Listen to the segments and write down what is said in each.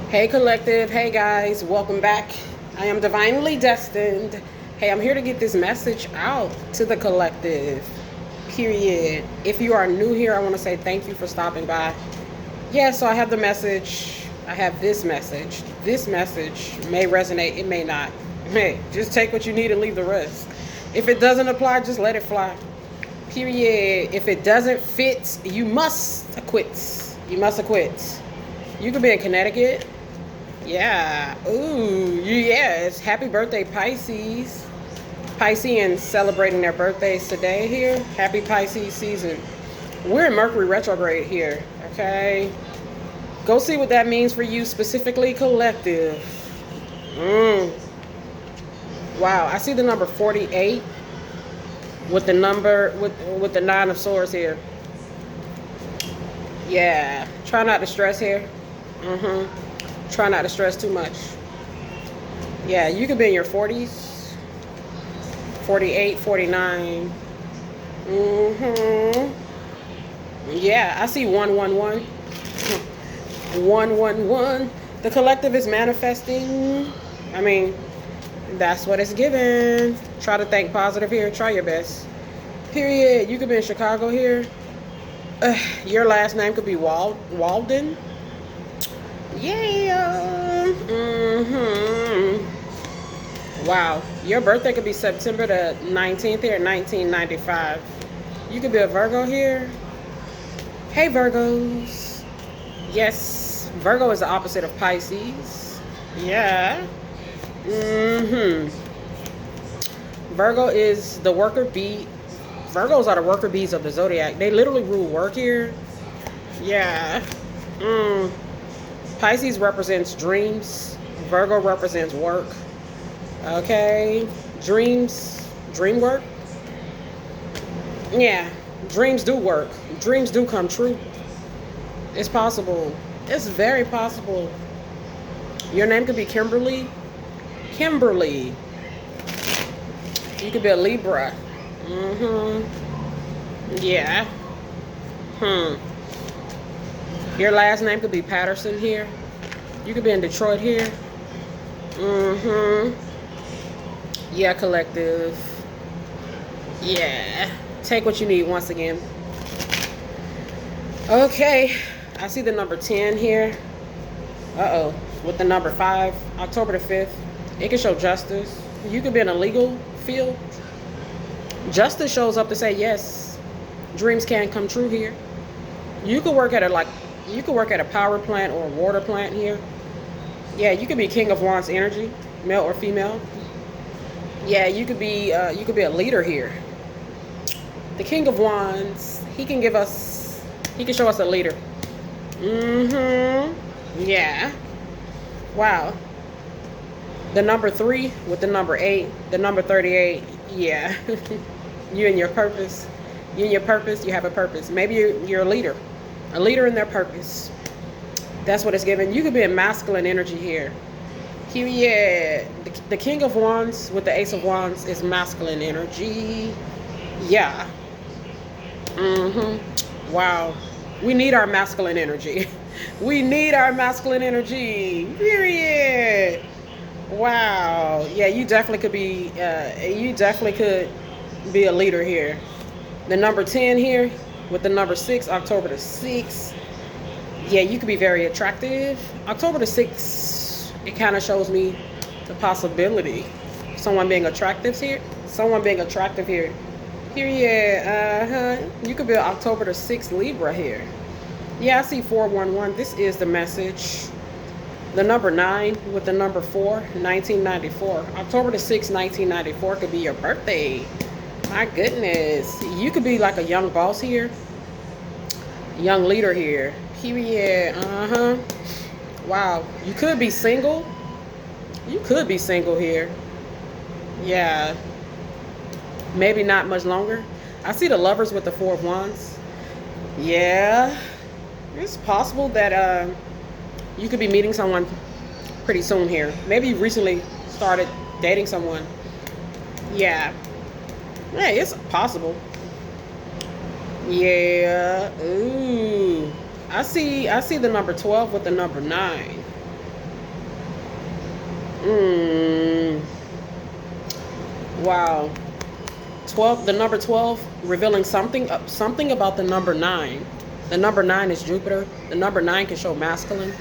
Hey collective, hey guys, welcome back. I am divinely destined. Hey, I'm here to get this message out to the collective. Period. If you are new here, I want to say thank you for stopping by. Yeah, so I have the message. I have this message. This message may resonate, it may not. Hey, just take what you need and leave the rest. If it doesn't apply, just let it fly. Period. If it doesn't fit, you must acquit. You must acquit. You could be in Connecticut. Yeah. Ooh, yes. Happy birthday, Pisces. Pisceans celebrating their birthdays today here. Happy Pisces season. We're in Mercury retrograde here. Okay. Go see what that means for you specifically, collective. Wow. I see the number 48 with the number with the 9 of swords here. Yeah. Try not to stress here. Try not to stress too much. Yeah, you could be in your 40s, 48, 49. Yeah, I see 111. 111. The collective is manifesting. I mean, that's what it's given. Try to think positive here. Try your best. Period. You could be in Chicago here. Your last name could be Walden. Yeah. Wow. Your birthday could be September the 19th here, 1995. You could be a Virgo here. Hey, Virgos. Yes. Virgo is the opposite of Pisces. Yeah. Virgo is the worker bee. Virgos are the worker bees of the zodiac. They literally rule work here. Yeah. Pisces represents dreams. Virgo represents work. Okay. Dreams. Dream work. Yeah. Dreams do work. Dreams do come true. It's possible. It's very possible. Your name could be Kimberly. Kimberly. You could be a Libra. Yeah. Your last name could be Patterson here. You could be in Detroit here. Yeah, collective. Yeah. Take what you need once again. Okay. I see the number 10 here. With the number 5. October the 5th. It can show justice. You could be in a legal field. Justice shows up to say yes. Dreams can come true here. You could work at a power plant or a water plant here. Yeah, you could be King of Wands energy, male or female. Yeah, you could be a leader here. The King of Wands, he can show us a leader. Yeah. Wow. The number 3 with the number 8, the number 38. Yeah. You and your purpose. You and your purpose, you have a purpose. Maybe you're a leader. A leader in their purpose. That's what it's given. You could be a masculine energy here. Yeah. The King of Wands with the Ace of Wands is masculine energy. Yeah. Wow. We need our masculine energy. We need our masculine energy. Period. Wow. Yeah, you definitely could be a leader here. The number 10 here with the number 6, October the 6th. Yeah, you could be very attractive. October the 6th, it kind of shows me the possibility. Someone being attractive here. Period. You could be an October the 6th Libra here. Yeah, I see 411. This is the message. The number 9 with the number 4, 1994. October the 6th, 1994 could be your birthday. My goodness. You could be like a young boss here. Young leader here. Period. Wow. You could be single. You could be single here. Yeah. Maybe not much longer. I see the Lovers with the 4 of Wands. Yeah. It's possible that you could be meeting someone pretty soon here. Maybe you recently started dating someone. Yeah. Hey, it's possible. Yeah. Ooh. I see the number 12 with the number 9. Mm, wow. 12, the number 12, revealing something about the number 9. The number 9 is Jupiter. The number 9 can show masculine.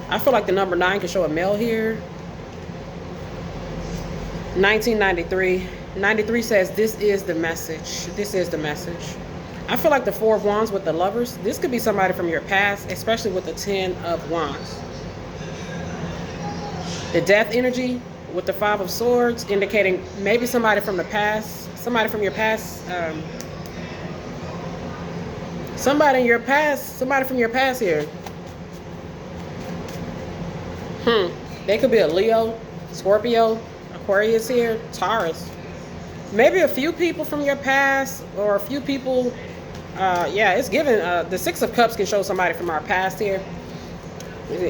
I feel like the number 9 can show a male here. 1993. 93 says, this is the message. This is the message. I feel like the 4 of Wands with the Lovers, this could be somebody from your past, especially with the 10 of Wands. The Death energy with the 5 of Swords, indicating maybe somebody from the past, somebody from your past, somebody from your past here. They could be a Leo, Scorpio, Aquarius here, Taurus. Maybe a few people from your past, or a few people, yeah, it's given, the 6 of Cups can show somebody from our past here,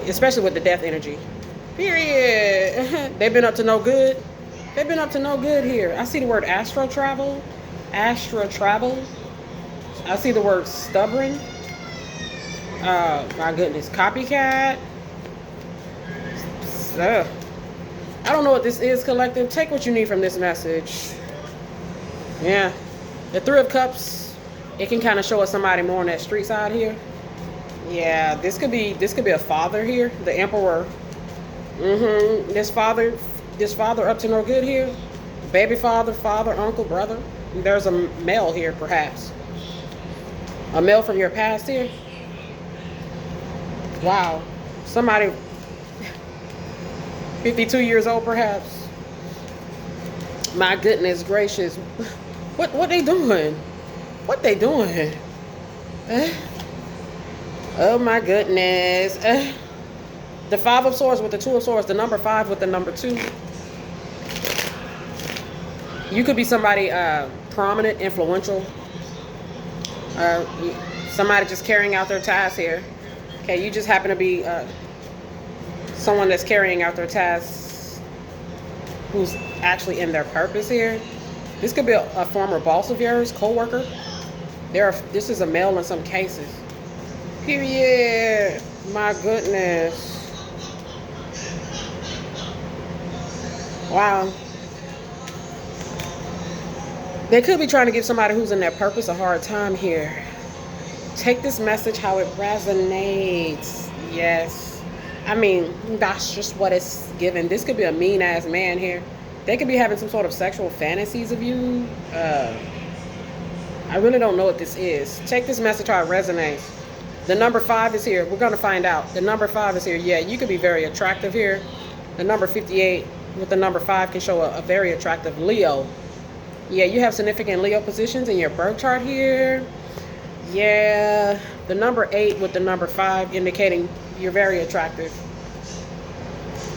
especially with the Death energy. Period. They've been up to no good. They've been up to no good here. I see the word astro travel. Astro travel. I see the word stubborn. My goodness. Copycat. I don't know what this is, collective. Take what you need from this message. Yeah. The 3 of Cups. It can kind of show us somebody more on that street side here. Yeah. This could be a father here. The Emperor. This father up to no good here. Baby father, uncle, brother. There's a male here, perhaps. A male from your past here. Wow. Somebody 52 years old, perhaps. My goodness gracious. What they doing? What they doing? Oh my goodness. The 5 of Swords with the 2 of Swords, the number 5 with the number 2. You could be somebody prominent, influential. Somebody just carrying out their tasks here. Okay, you just happen to be someone that's carrying out their tasks who's actually in their purpose here. This could be a former boss of yours, co-worker. This is a male in some cases. Period. My goodness. Wow. They could be trying to give somebody who's in their purpose a hard time here. Take this message how it resonates. Yes. I mean, that's just what it's given. This could be a mean-ass man here. They could be having some sort of sexual fantasies of you. I really don't know what this is. Take this message how it resonates. The number 5 is here. We're going to find out. The number 5 is here. Yeah, you could be very attractive here. The number 58 with the number 5 can show a very attractive Leo. Yeah, you have significant Leo positions in your birth chart here. Yeah, the number 8 with the number 5 indicating you're very attractive.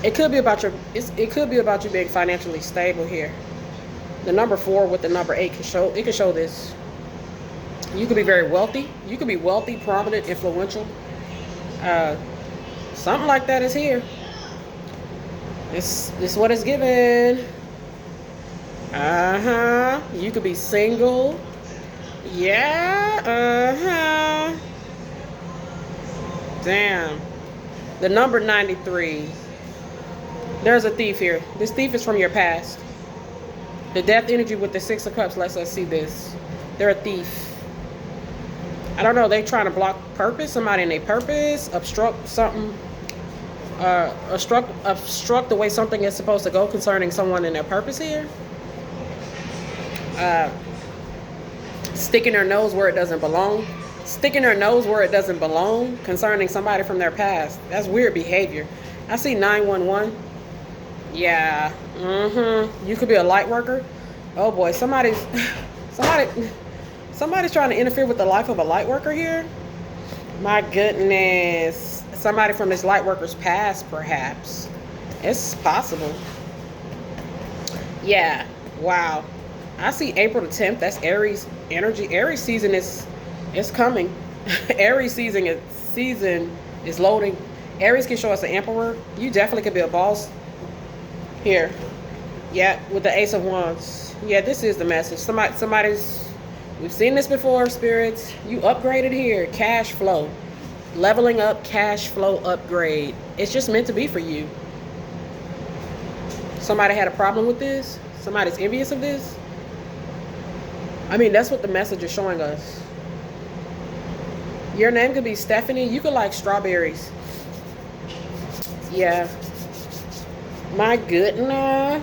It could be about you being financially stable here. The number 4 with the number 8 can show this. You could be very wealthy. You could be wealthy, prominent, influential. Something like that is here. This is what it's given. You could be single. Yeah. Damn. The number 93. There's a thief here. This thief is from your past. The Death energy with the 6 of Cups lets us see this. They're a thief. I don't know. They trying to block purpose. Somebody in their purpose. Obstruct something. Obstruct the way something is supposed to go concerning someone in their purpose here. Sticking their nose where it doesn't belong. Sticking their nose where it doesn't belong concerning somebody from their past. That's weird behavior. I see 911. Yeah. You could be a light worker. Oh boy, somebody's trying to interfere with the life of a light worker here. My goodness. Somebody from this light worker's past, perhaps. It's possible. Yeah. Wow. I see April the 10th. That's Aries energy. Aries season is coming. Aries season is loading. Aries can show us an Emperor. You definitely could be a boss here. Yeah, with the Ace of Wands. Yeah, this is the message. We've seen this before, spirits. You upgraded here. Cash flow. Leveling up, cash flow upgrade. It's just meant to be for you. Somebody had a problem with this. Somebody's envious of this. I mean, that's what the message is showing us. Your name could be Stephanie. You could like strawberries. Yeah. My goodness.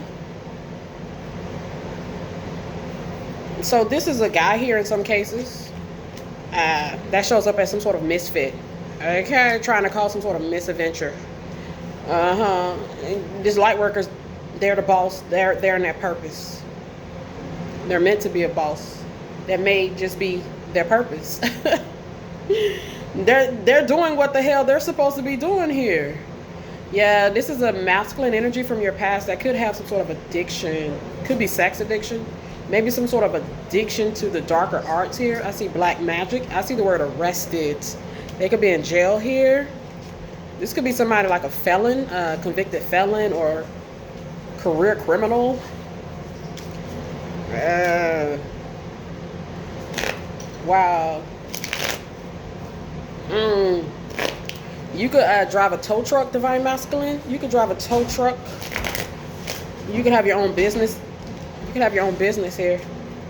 So this is a guy here in some cases that shows up as some sort of misfit. Okay, trying to cause some sort of misadventure. These light workers, they're the boss. They're in their purpose. They're meant to be a boss. That may just be their purpose. They're doing what the hell they're supposed to be doing here. Yeah, this is a masculine energy from your past that could have some sort of addiction. Could be sex addiction. Maybe some sort of addiction to the darker arts here. I see black magic. I see the word arrested. They could be in jail here. This could be somebody like a felon, convicted felon, or career criminal. Wow. You could drive a tow truck, Divine Masculine. You could drive a tow truck. You could have your own business. You could have your own business here.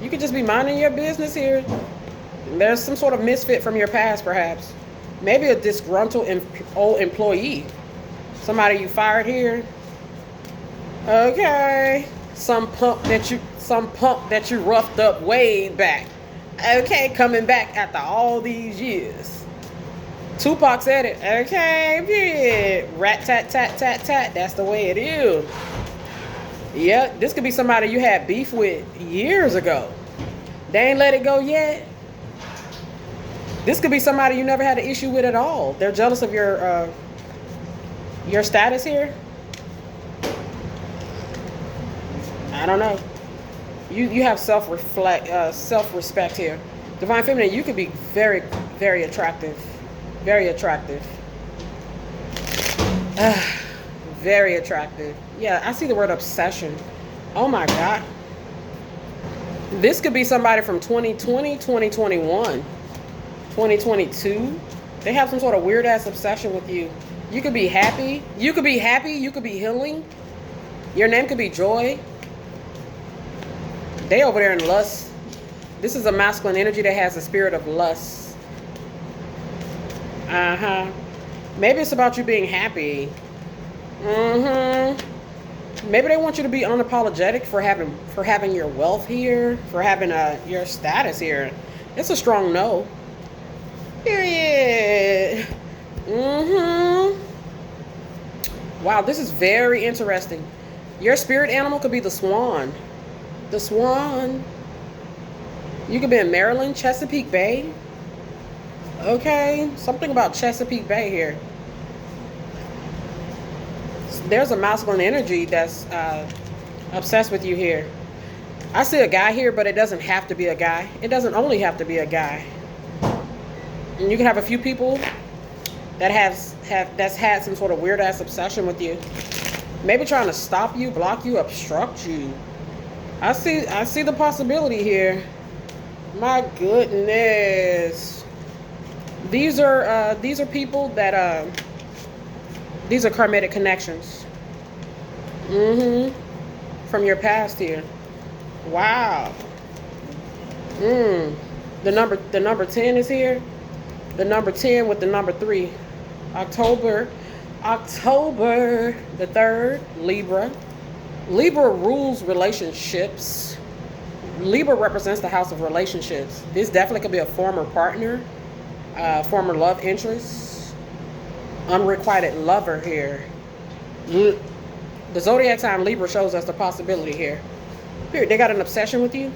You could just be minding your business here. There's some sort of misfit from your past, perhaps. Maybe a disgruntled old employee. Somebody you fired here. Okay. Some punk that you roughed up way back. Okay, coming back after all these years. Tupac said it. Okay, period. Rat tat tat tat tat. That's the way it is. Yeah, this could be somebody you had beef with years ago. They ain't let it go yet. This could be somebody you never had an issue with at all. They're jealous of your status here. I don't know. You have self-respect here. Divine Feminine, you could be very, very attractive. Very attractive. Very attractive. Yeah, I see the word obsession. Oh my God. This could be somebody from 2020, 2021, 2022. They have some sort of weird ass obsession with you. You could be happy. You could be happy. You could be healing. Your name could be Joy. They over there in lust. This is a masculine energy that has a spirit of lust. Maybe it's about you being happy. Maybe they want you to be unapologetic for having your wealth here, for having your status here. It's a strong no. Period. Wow, this is very interesting. Your spirit animal could be the swan. The swan. You could be in Maryland, Chesapeake Bay. Okay, something about Chesapeake Bay here. There's a masculine energy that's obsessed with you here. I see a guy here, but it doesn't have to be a guy. It doesn't only have to be a guy. And you can have a few people that that's had some sort of weird ass obsession with you. Maybe trying to stop you, block you, obstruct you. I see the possibility here. My goodness. These are people that these are karmic connections. From your past here. Wow. The number 10 is here. The number 10 with the number 3. October the 3rd, Libra. Libra rules relationships. Libra represents the house of relationships. This definitely could be a former partner, former love interest, unrequited lover here. The zodiac sign Libra shows us the possibility here. Here, they got an obsession with you.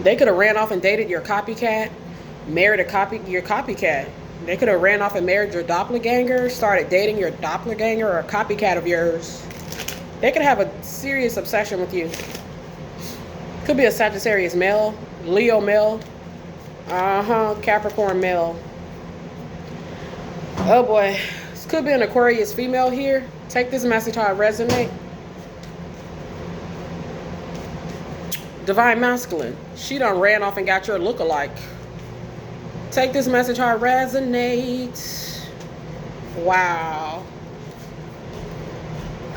They could have ran off and dated your copycat, married your copycat. They could have ran off and married your doppelganger, started dating your doppelganger or a copycat of yours. They could have a serious obsession with you. Could be a Sagittarius male, Leo male, Capricorn male. Oh boy, this could be an Aquarius female here. Take this message how it resonates. Divine Masculine, she done ran off and got your lookalike. Take this message how it resonates. Wow.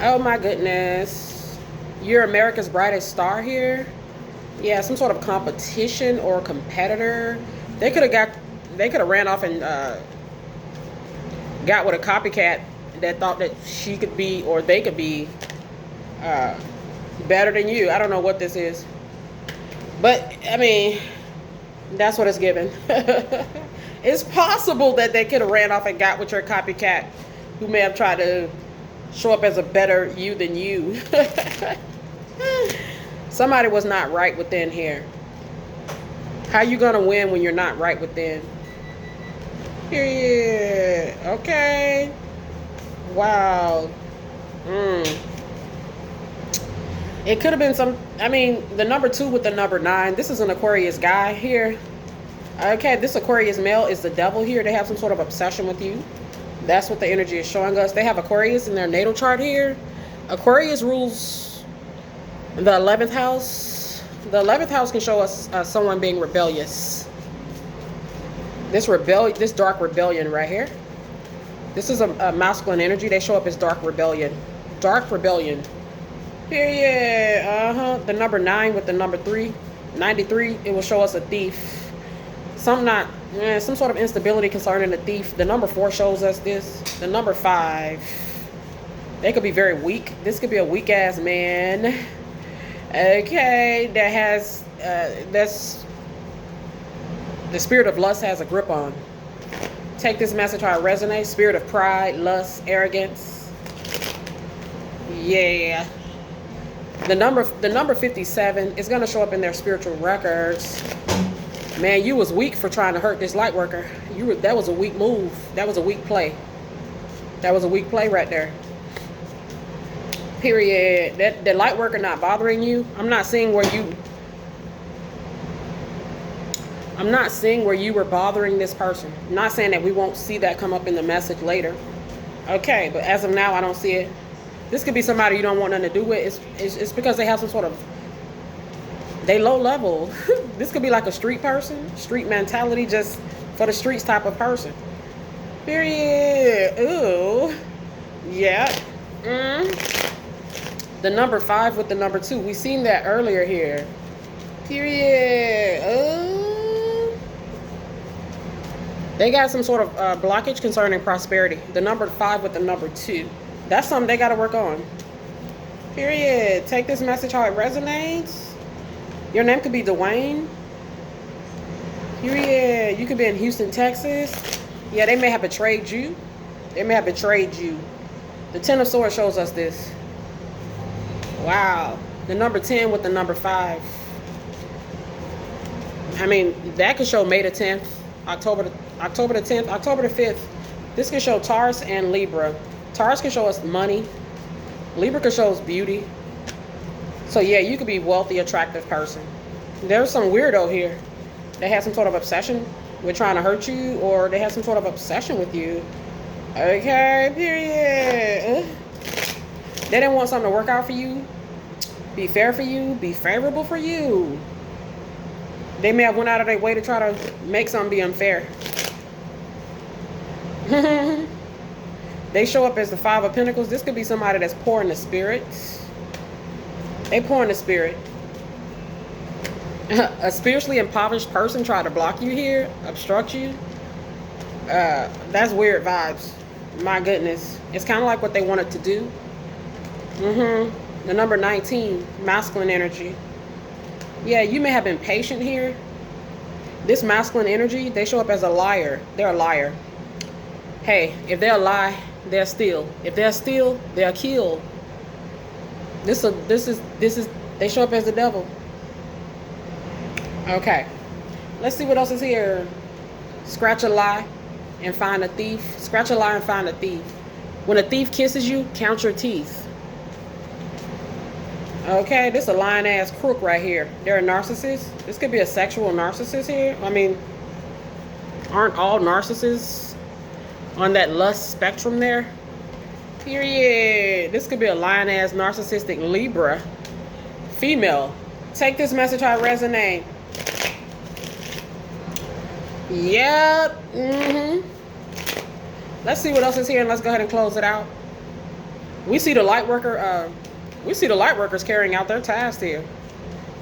Oh my goodness. You're America's brightest star here. Yeah, some sort of competition or competitor. They could have ran off and got with a copycat that thought that she could be, or they could be better than you. I don't know what this is. But, I mean, that's what it's given. It's possible that they could have ran off and got with your copycat who may have tried to show up as a better you than you. Somebody was not right within here. How you gonna win when you're not right within? Period. Okay. Wow. It could have been some, I mean, the number 2 with the number 9. This is an Aquarius guy here. Okay, this Aquarius male is the devil here. They have some sort of obsession with you. That's what the energy is showing us. They have Aquarius in their natal chart here. Aquarius rules the 11th house. The 11th house can show us someone being rebellious. This dark rebellion right here. This is a masculine energy. They show up as dark rebellion. Dark rebellion. Period. The number 9 with the number 3. 93, it will show us a thief. Some sort of instability concerning the thief. The number 4 shows us this. The number 5. They could be very weak. This could be a weak ass man. Okay, that has that's the spirit of lust has a grip on. Take this message how it resonates. Spirit of pride, lust, arrogance. Yeah. The number 57 is going to show up in their spiritual records. Man, you was weak for trying to hurt this light worker. That was a weak move. That was a weak play. That was a weak play right there. Period. That light worker not bothering you. I'm not seeing where you were bothering this person. I'm not saying that we won't see that come up in the message later. Okay, but as of now, I don't see it. This could be somebody you don't want nothing to do with. It's because they have some sort of, they low level. This could be like a street person, street mentality, just for the streets type of person. Period. Ooh. Yeah. The number 5 with the number 2. We seen that earlier here. Period. Ooh. They got some sort of blockage concerning prosperity. The number 5 with the number 2. That's something they got to work on. Period. Take this message how it resonates. Your name could be Dwayne. Period. You could be in Houston, Texas. Yeah, they may have betrayed you. They may have betrayed you. The 10 of Swords shows us this. Wow. The number 10 with the number 5. I mean, that could show May the 10th, October the 10th, October the 5th. This can show Taurus and Libra. Taurus can show us money. Libra can show us beauty. So yeah, you could be a wealthy, attractive person. There's some weirdo here. They have some sort of obsession with trying to hurt you, or they have some sort of obsession with you. Okay, period. They didn't want something to work out for you, be fair for you, be favorable for you. They may have went out of their way to try to make something be unfair. They show up as the 5 of Pentacles. This could be somebody that's poor in the spirit. They poor in the spirit. A spiritually impoverished person tried to block you here, obstruct you. That's weird vibes. My goodness. It's kind of like what they wanted to do. The number 19, masculine energy. Yeah, you may have been patient here. This masculine energy, they show up as a liar. They're a liar. Hey, if they'll lie, they'll steal. If they'll steal, they'll kill. This is they show up as the devil. Okay. Let's see what else is here. Scratch a lie and find a thief. Scratch a lie and find a thief. When a thief kisses you, count your teeth. Okay, this is a lying ass crook right here. They're a narcissist. This could be a sexual narcissist here. I mean, aren't all narcissists on that lust spectrum there? Period. This could be a lying ass narcissistic Libra female. Take this message how it resonates. Yep. Let's see what else is here and let's go ahead and close it out. We see the light worker. We see the light workers carrying out their task here.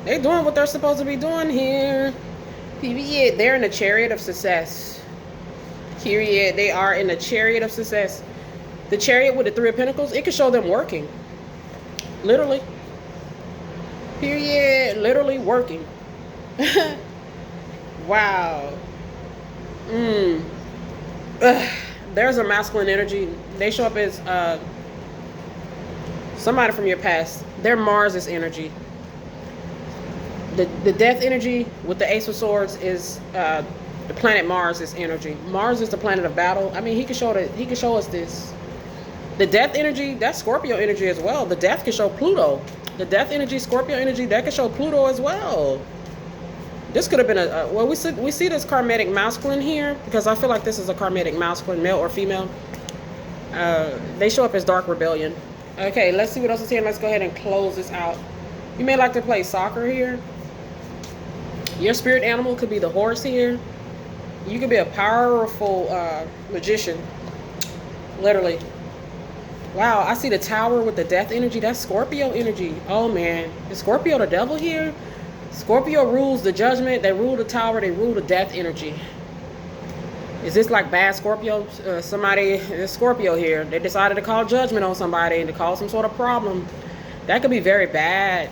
They're doing what they're supposed to be doing here. Period. They're in the chariot of success. Period. They are in the chariot of success. The chariot with the 3 of Pentacles, it can show them working. Literally. Period. Literally working. Wow. There's a masculine energy. They show up as somebody from your past. They're Mars's energy. The death energy with the Ace of Swords is the planet Mars's energy. Mars is the planet of battle. I mean, he can show us this. The death energy, that's Scorpio energy as well. The death can show Pluto. The death energy, Scorpio energy, that can show Pluto as well. This could have been well, we see this karmatic masculine here because I feel like this is a karmatic masculine, male or female. They show up as Dark Rebellion. Okay, let's see what else is here. Let's go ahead and close this out. You may like to play soccer here. Your spirit animal could be the horse here. You could be a powerful magician. Literally. Wow, I see the tower with the death energy. That's Scorpio energy. Oh, man. Is Scorpio the devil here? Scorpio rules the judgment. They rule the tower. They rule the death energy. Is this like bad Scorpio? Somebody is Scorpio here. They decided to call judgment on somebody and to cause some sort of problem. That could be very bad.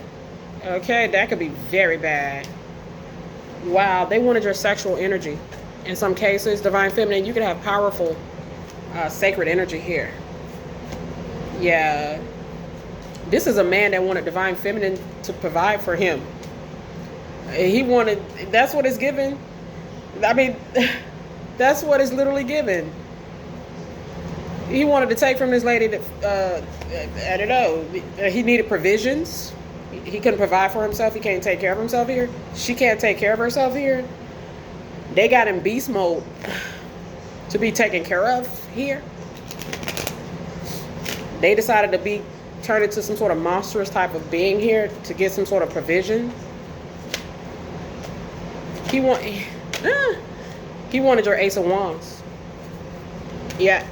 Okay, that could be very bad. Wow, they wanted your sexual energy. In some cases, divine feminine, you could have powerful sacred energy here. Yeah. This is a man that wanted divine feminine to provide for him. He wanted, that's what it's given. I mean, that's what it's literally given. He wanted to take from this lady that, I don't know, he needed provisions. He couldn't provide for himself. He can't take care of himself here. She can't take care of herself here. They got in beast mode to be taken care of here. They decided to be turned into some sort of monstrous type of being here to get some sort of provision. He wanted your Ace of Wands. Yeah.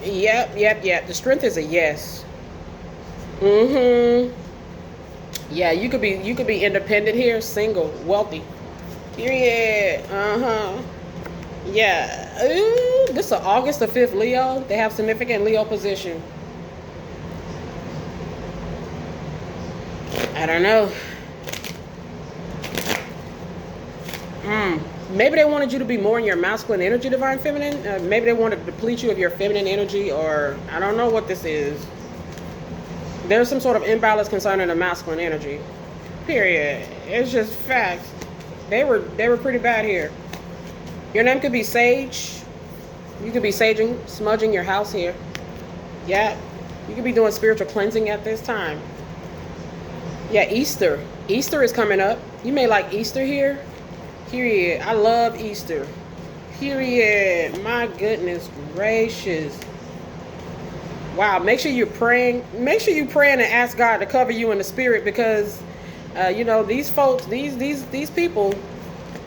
Yep. The strength is a yes. Yeah, you could be independent here, single, wealthy. Period. Yeah. Ooh, this is August the 5th, Leo. They have significant Leo position. I don't know. Maybe they wanted you to be more in your masculine energy, divine feminine. Maybe they wanted to deplete you of your feminine energy, or I don't know what this is. There's some sort of imbalance concerning the masculine energy. Period. It's just facts. They were pretty bad here. Your name could be Sage. You could be saging, smudging your house here. Yeah. You could be doing spiritual cleansing at this time. Yeah, Easter. Easter is coming up. You may like Easter here. Period. I love Easter. Period. My goodness gracious. Wow. Make sure you're praying. Make sure you praying and ask God to cover you in the spirit, because you know, these folks, these people,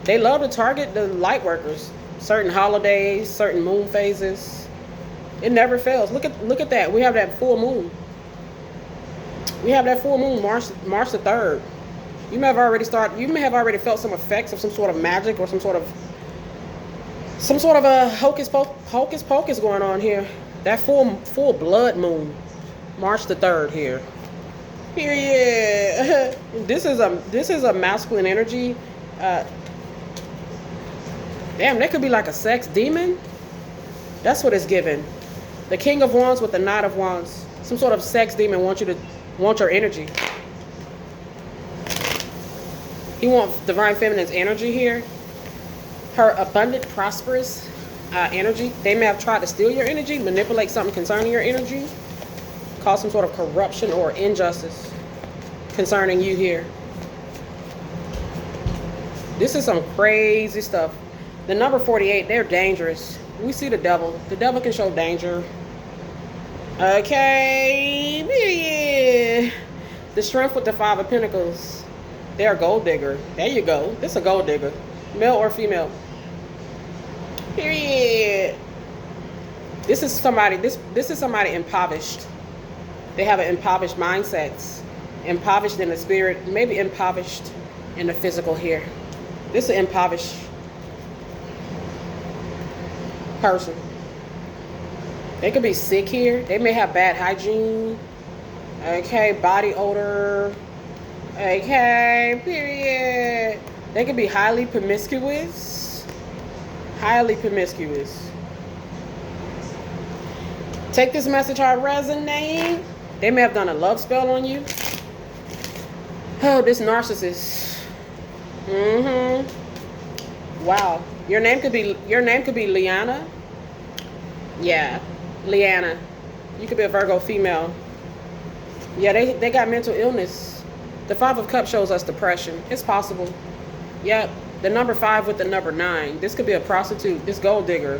they love to target the light workers. Certain holidays, certain moon phases. It never fails. Look at that. We have that full moon. We have that full moon, March the 3rd. You may have already felt some effects of some sort of magic or some sort of a hocus pocus going on here. That full blood moon, March the 3rd here. Period. This is a masculine energy. Damn, that could be like a sex demon. That's what it's given. The King of Wands with the Knight of Wands. Some sort of sex demon wants your energy. He wants divine feminine's energy here. Her abundant, prosperous energy. They may have tried to steal your energy, manipulate something concerning your energy, cause some sort of corruption or injustice concerning you here. This is some crazy stuff. The number 48, they're dangerous. We see the devil. The devil can show danger. Okay. Yeah. The strength with the 5 of Pentacles. They're a gold digger. There you go. This is a gold digger. Male or female. Period. This is somebody impoverished. They have an impoverished mindset. Impoverished in the spirit, maybe impoverished in the physical here. This is an impoverished person. They could be sick here. They may have bad hygiene. Okay, body odor. Okay, period. They could be highly promiscuous. Highly promiscuous. Take this message how it resonates. They may have done a love spell on you. Oh, this narcissist. Wow. Your name could be Liana. Yeah, Liana. You could be a Virgo female. Yeah, they got mental illness. The 5 of Cups shows us depression. It's possible. Yep. The number 5 with the number 9. This could be a prostitute. This gold digger.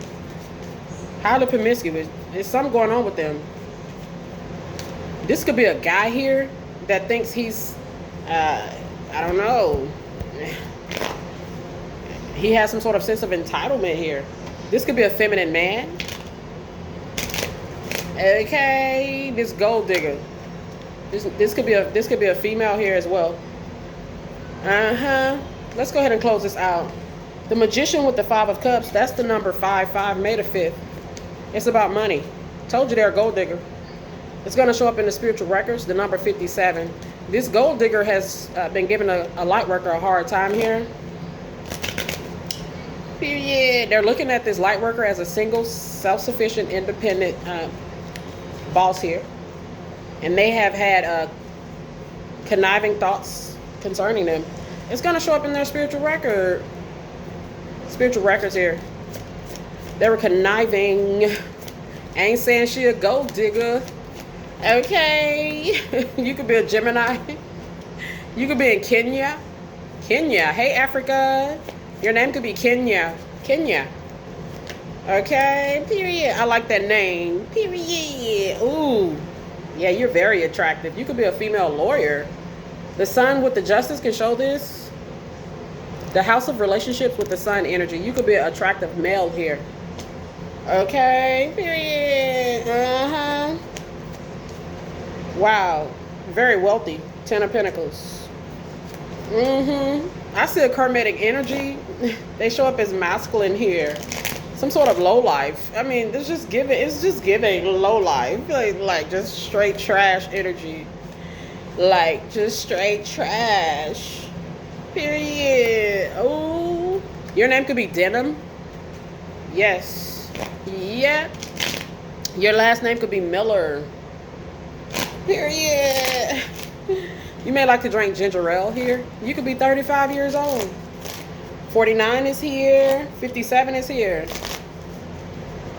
Highly promiscuous. There's something going on with them. This could be a guy here that thinks he's, I don't know. He has some sort of sense of entitlement here. This could be a feminine man. Okay, this gold digger. This could be a female here as well. Let's go ahead and close this out. The Magician with the 5 of Cups. That's the number 5, May the 5th. It's about money. Told you they're a gold digger. It's going to show up in the spiritual records, the number 57. This gold digger has been giving a light worker a hard time here. Period. They're looking at this light worker as a single, self-sufficient, independent boss here. And they have had conniving thoughts concerning them. It's going to show up in their spiritual record. Spiritual records here. They were conniving. I ain't saying she a gold digger. Okay. You could be a Gemini. You could be in Kenya. Kenya. Hey, Africa. Your name could be Kenya. Kenya. Okay. Period. I like that name. Period. Ooh. Yeah, you're very attractive. You could be a female lawyer. The Sun with the Justice can show this. The House of Relationships with the Sun energy. You could be an attractive male here. Okay. Period. Wow. Very wealthy. 10 of Pentacles. I see a karmic energy. They show up as masculine here. Some sort of low life. I mean, it's just giving low life. Like just straight trash energy. Like just straight trash. Period. Oh, your name could be Denim. Yes. Yeah. Your last name could be Miller. Period. You may like to drink ginger ale here. You could be 35 years old. 49 is here. 57 is here.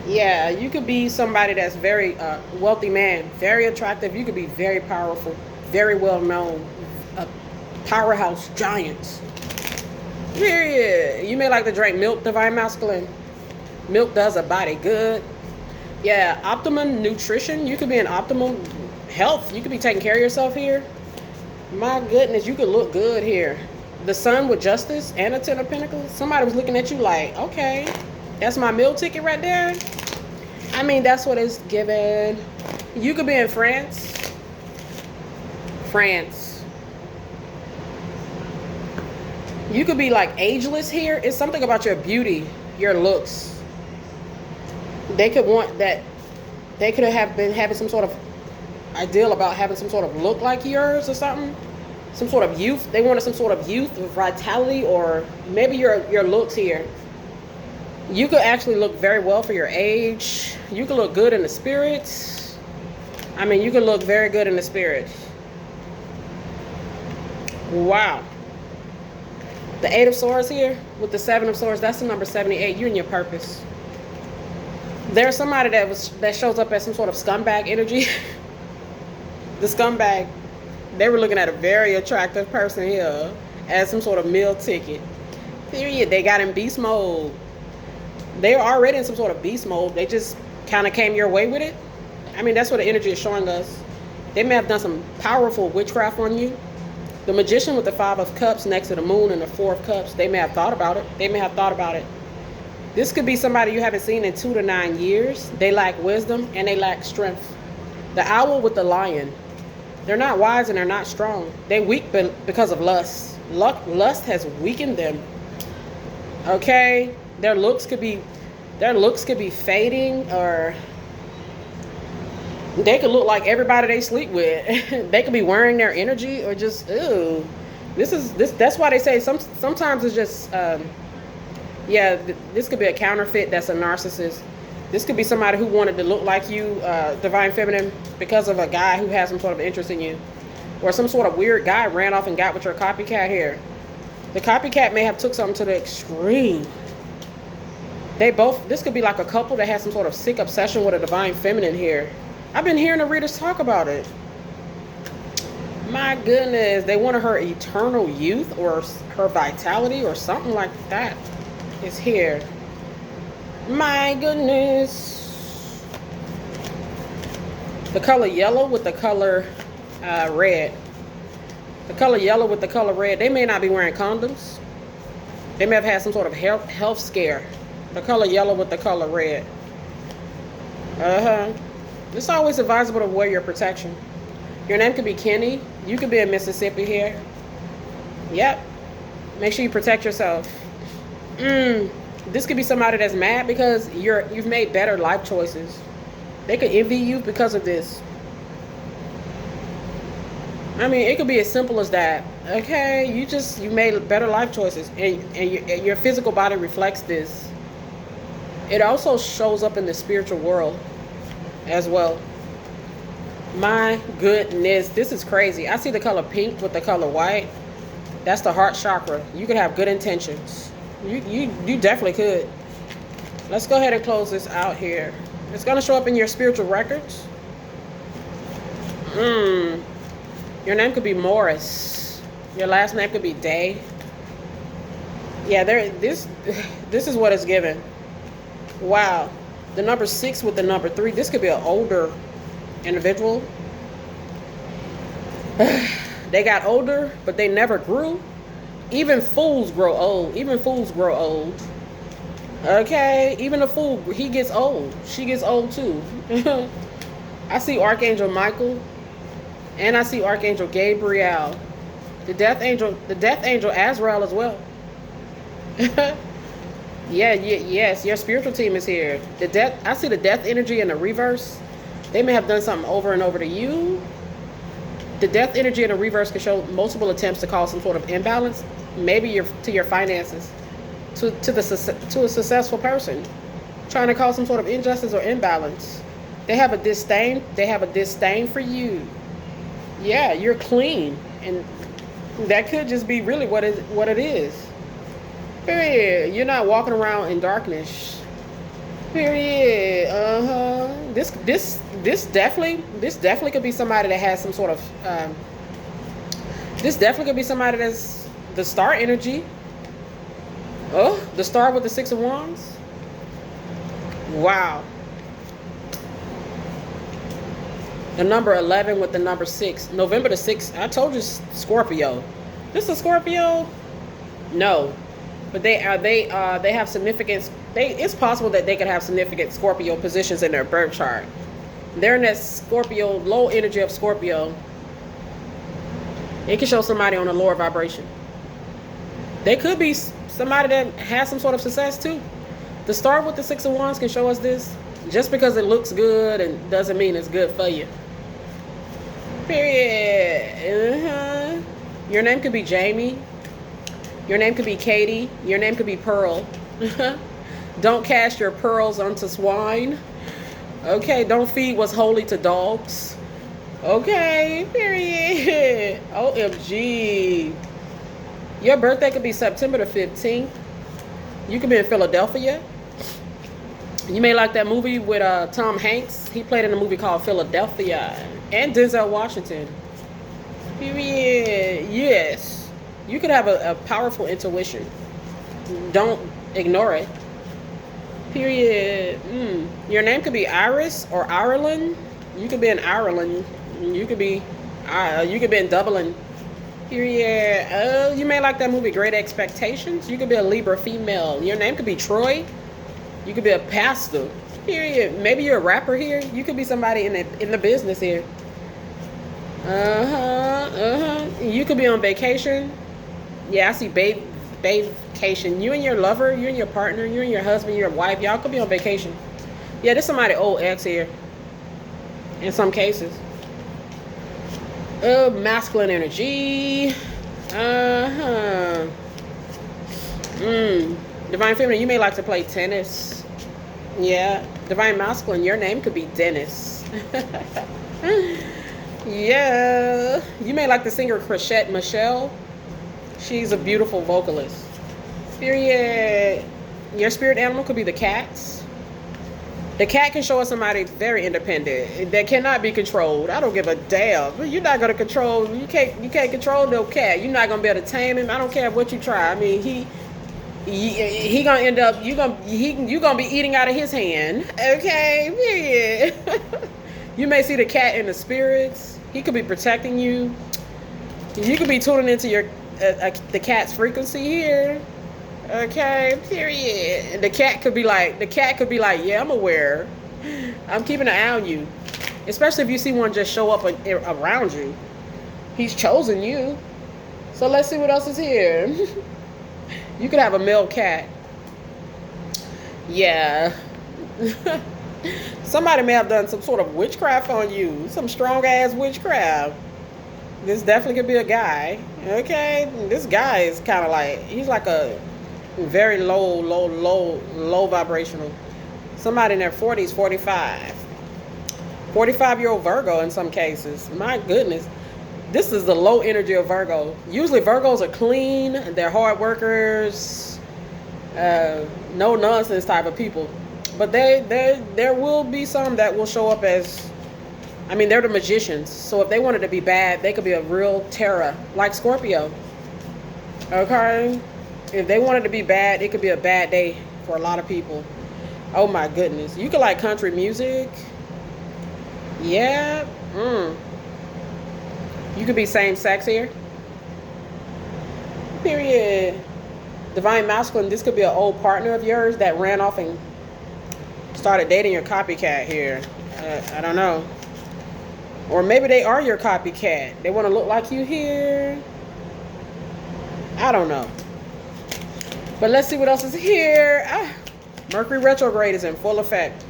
Yeah, you could be somebody that's very wealthy man. Very attractive. You could be very powerful. Very well known. Powerhouse giants. Period. You may like to drink milk, Divine Masculine. Milk does a body good. Yeah, optimum nutrition. You could be in optimal health. You could be taking care of yourself here. My goodness, you could look good here. The Sun with Justice and a 10 of Pentacles. Somebody was looking at you like, okay, that's my meal ticket right there. I mean, that's what it's given. You could be in France. France. You could be like ageless here. It's something about your beauty, your looks. They could want that. They could have been having some sort of ideal about having some sort of look like yours or something. Some sort of youth. They wanted some sort of youth or vitality, or maybe your looks here. You could actually look very well for your age. You could look good in the spirit. I mean, you could look very good in the spirit. Wow. The 8 of Swords here with the 7 of Swords. That's the number 78. You're in your purpose. There's somebody that shows up as some sort of scumbag energy. The scumbag. They were looking at a very attractive person here as some sort of meal ticket. Period. They got in beast mode. They were already in some sort of beast mode. They just kind of came your way with it. I mean, that's what the energy is showing us. They may have done some powerful witchcraft on you. The Magician with the 5 of Cups next to the Moon and the 4 of Cups. They may have thought about it. They may have thought about it. This could be somebody you haven't seen in 2 to 9 years. They lack wisdom and they lack strength. The owl with the lion. They're not wise and they're not strong. They weak because of lust. Lust has weakened them. Okay? Their looks could be fading, or they could look like everybody they sleep with. They could be wearing their energy, or just ew. That's why they say sometimes it's just this could be a counterfeit. That's a narcissist. This could be somebody who wanted to look like you, divine feminine, because of a guy who has some sort of interest in you, or some sort of weird guy ran off and got with your copycat here. The copycat may have took something to the extreme. This could be like a couple that has some sort of sick obsession with a divine feminine here. I've been hearing the readers talk about it. My goodness, they wanted her eternal youth or her vitality or something like that is here. My goodness. The color yellow with the color red. The color yellow with the color red. They may not be wearing condoms. They may have had some sort of health scare. The color yellow with the color red. It's always advisable to wear your protection. Your name could be Kenny. You could be in Mississippi here. Yep. Make sure you protect yourself. This could be somebody that's mad because you've made better life choices. They could envy you because of this. I mean, it could be as simple as that. Okay, you made better life choices, and your physical body reflects this. It also shows up in the spiritual world as well. My goodness, this is crazy. I see the color pink with the color white. That's the heart chakra. You could have good intentions. You definitely could. Let's go ahead and close this out here. It's going to show up in your spiritual records. Your name could be Morris. Your last name could be Day. Yeah, this is what it's given. Wow. The number 6 with the number 3. This could be an older individual. They got older, but they never grew. Even fools grow old. Even fools grow old. Okay? Even a fool, he gets old. She gets old too. I see Archangel Michael. And I see Archangel Gabriel. The death angel Azrael as well. Yes, your spiritual team is here. I see the death energy in the reverse. They may have done something over and over to you. The death energy in the reverse can show multiple attempts to cause some sort of imbalance, maybe to your finances, to a successful person, trying to cause some sort of injustice or imbalance. They have a disdain. They have a disdain for you. Yeah, you're clean, and that could just be really what it is. Period. You're not walking around in darkness. Period. This definitely could be somebody that has some sort of this definitely could be somebody that's the star energy. Oh, the star with the 6 of Wands. Wow. The number 11 with the number 6. November the 6th. I told you, Scorpio. This is a Scorpio? No. But they have significance. It's possible that they could have significant Scorpio positions in their birth chart. They're in that Scorpio, low energy of Scorpio. It can show somebody on a lower vibration. They could be somebody that has some sort of success too. The star with the 6 of Wands can show us this. Just because it looks good and doesn't mean it's good for you. Period. Your name could be Jamie. Your name could be Katie. Your name could be Pearl. Don't cast your pearls unto swine. Okay, don't feed what's holy to dogs. Okay, period. OMG. Your birthday could be September the 15th. You could be in Philadelphia. You may like that movie with Tom Hanks. He played in a movie called Philadelphia. And Denzel Washington. Period. Yes. You could have a powerful intuition. Don't ignore it. Period. Your name could be Iris or Ireland. You could be in Ireland. You could be in Dublin. Period. You may like that movie Great Expectations. You could be a Libra female. Your name could be Troy. You could be a pastor. Period. Maybe you're a rapper here. You could be somebody in the business here. You could be on vacation. Yeah, I see vacation. You and your lover, you and your partner, you and your husband, your wife, y'all could be on vacation. Yeah, there's somebody old ex here. In some cases. Masculine energy. Divine feminine, you may like to play tennis. Yeah. Divine masculine, your name could be Dennis. Yeah. You may like the singer Chrisette Michele. She's a beautiful vocalist. Period. Your spirit animal could be the cats. The cat can show us somebody very independent that cannot be controlled. I don't give a damn. You're not gonna control. You can't control no cat. You're not gonna be able to tame him. I don't care what you try. I mean, he gonna end up. You gonna be eating out of his hand. Okay. Period. You may see the cat in the spirits. He could be protecting you. You could be tuning into your the cat's frequency here. Okay, period. And the cat could be like, yeah, I'm aware. I'm keeping an eye on you. Especially if you see one just show up around you. He's chosen you. So let's see what else is here. You could have a male cat. Yeah. Somebody may have done some sort of witchcraft on you. Some strong ass witchcraft. This definitely could be a guy. Okay. This guy is kind of like, he's like a very low vibrational. Somebody in their 40s, 45. 45-year-old Virgo in some cases. My goodness. This is the low energy of Virgo. Usually Virgos are clean. They're hard workers. No nonsense type of people. But there will be some that will show up as, I mean, they're the magicians. So if they wanted to be bad, they could be a real terror, like Scorpio. Okay? If they wanted to be bad, it could be a bad day for a lot of people. Oh my goodness. You could like country music. Yeah. You could be same sex here. Period. Divine masculine, this could be an old partner of yours that ran off and started dating your copycat here. I don't know. Or maybe they are your copycat. They want to look like you here. I don't know. But let's see what else is here. Mercury retrograde is in full effect.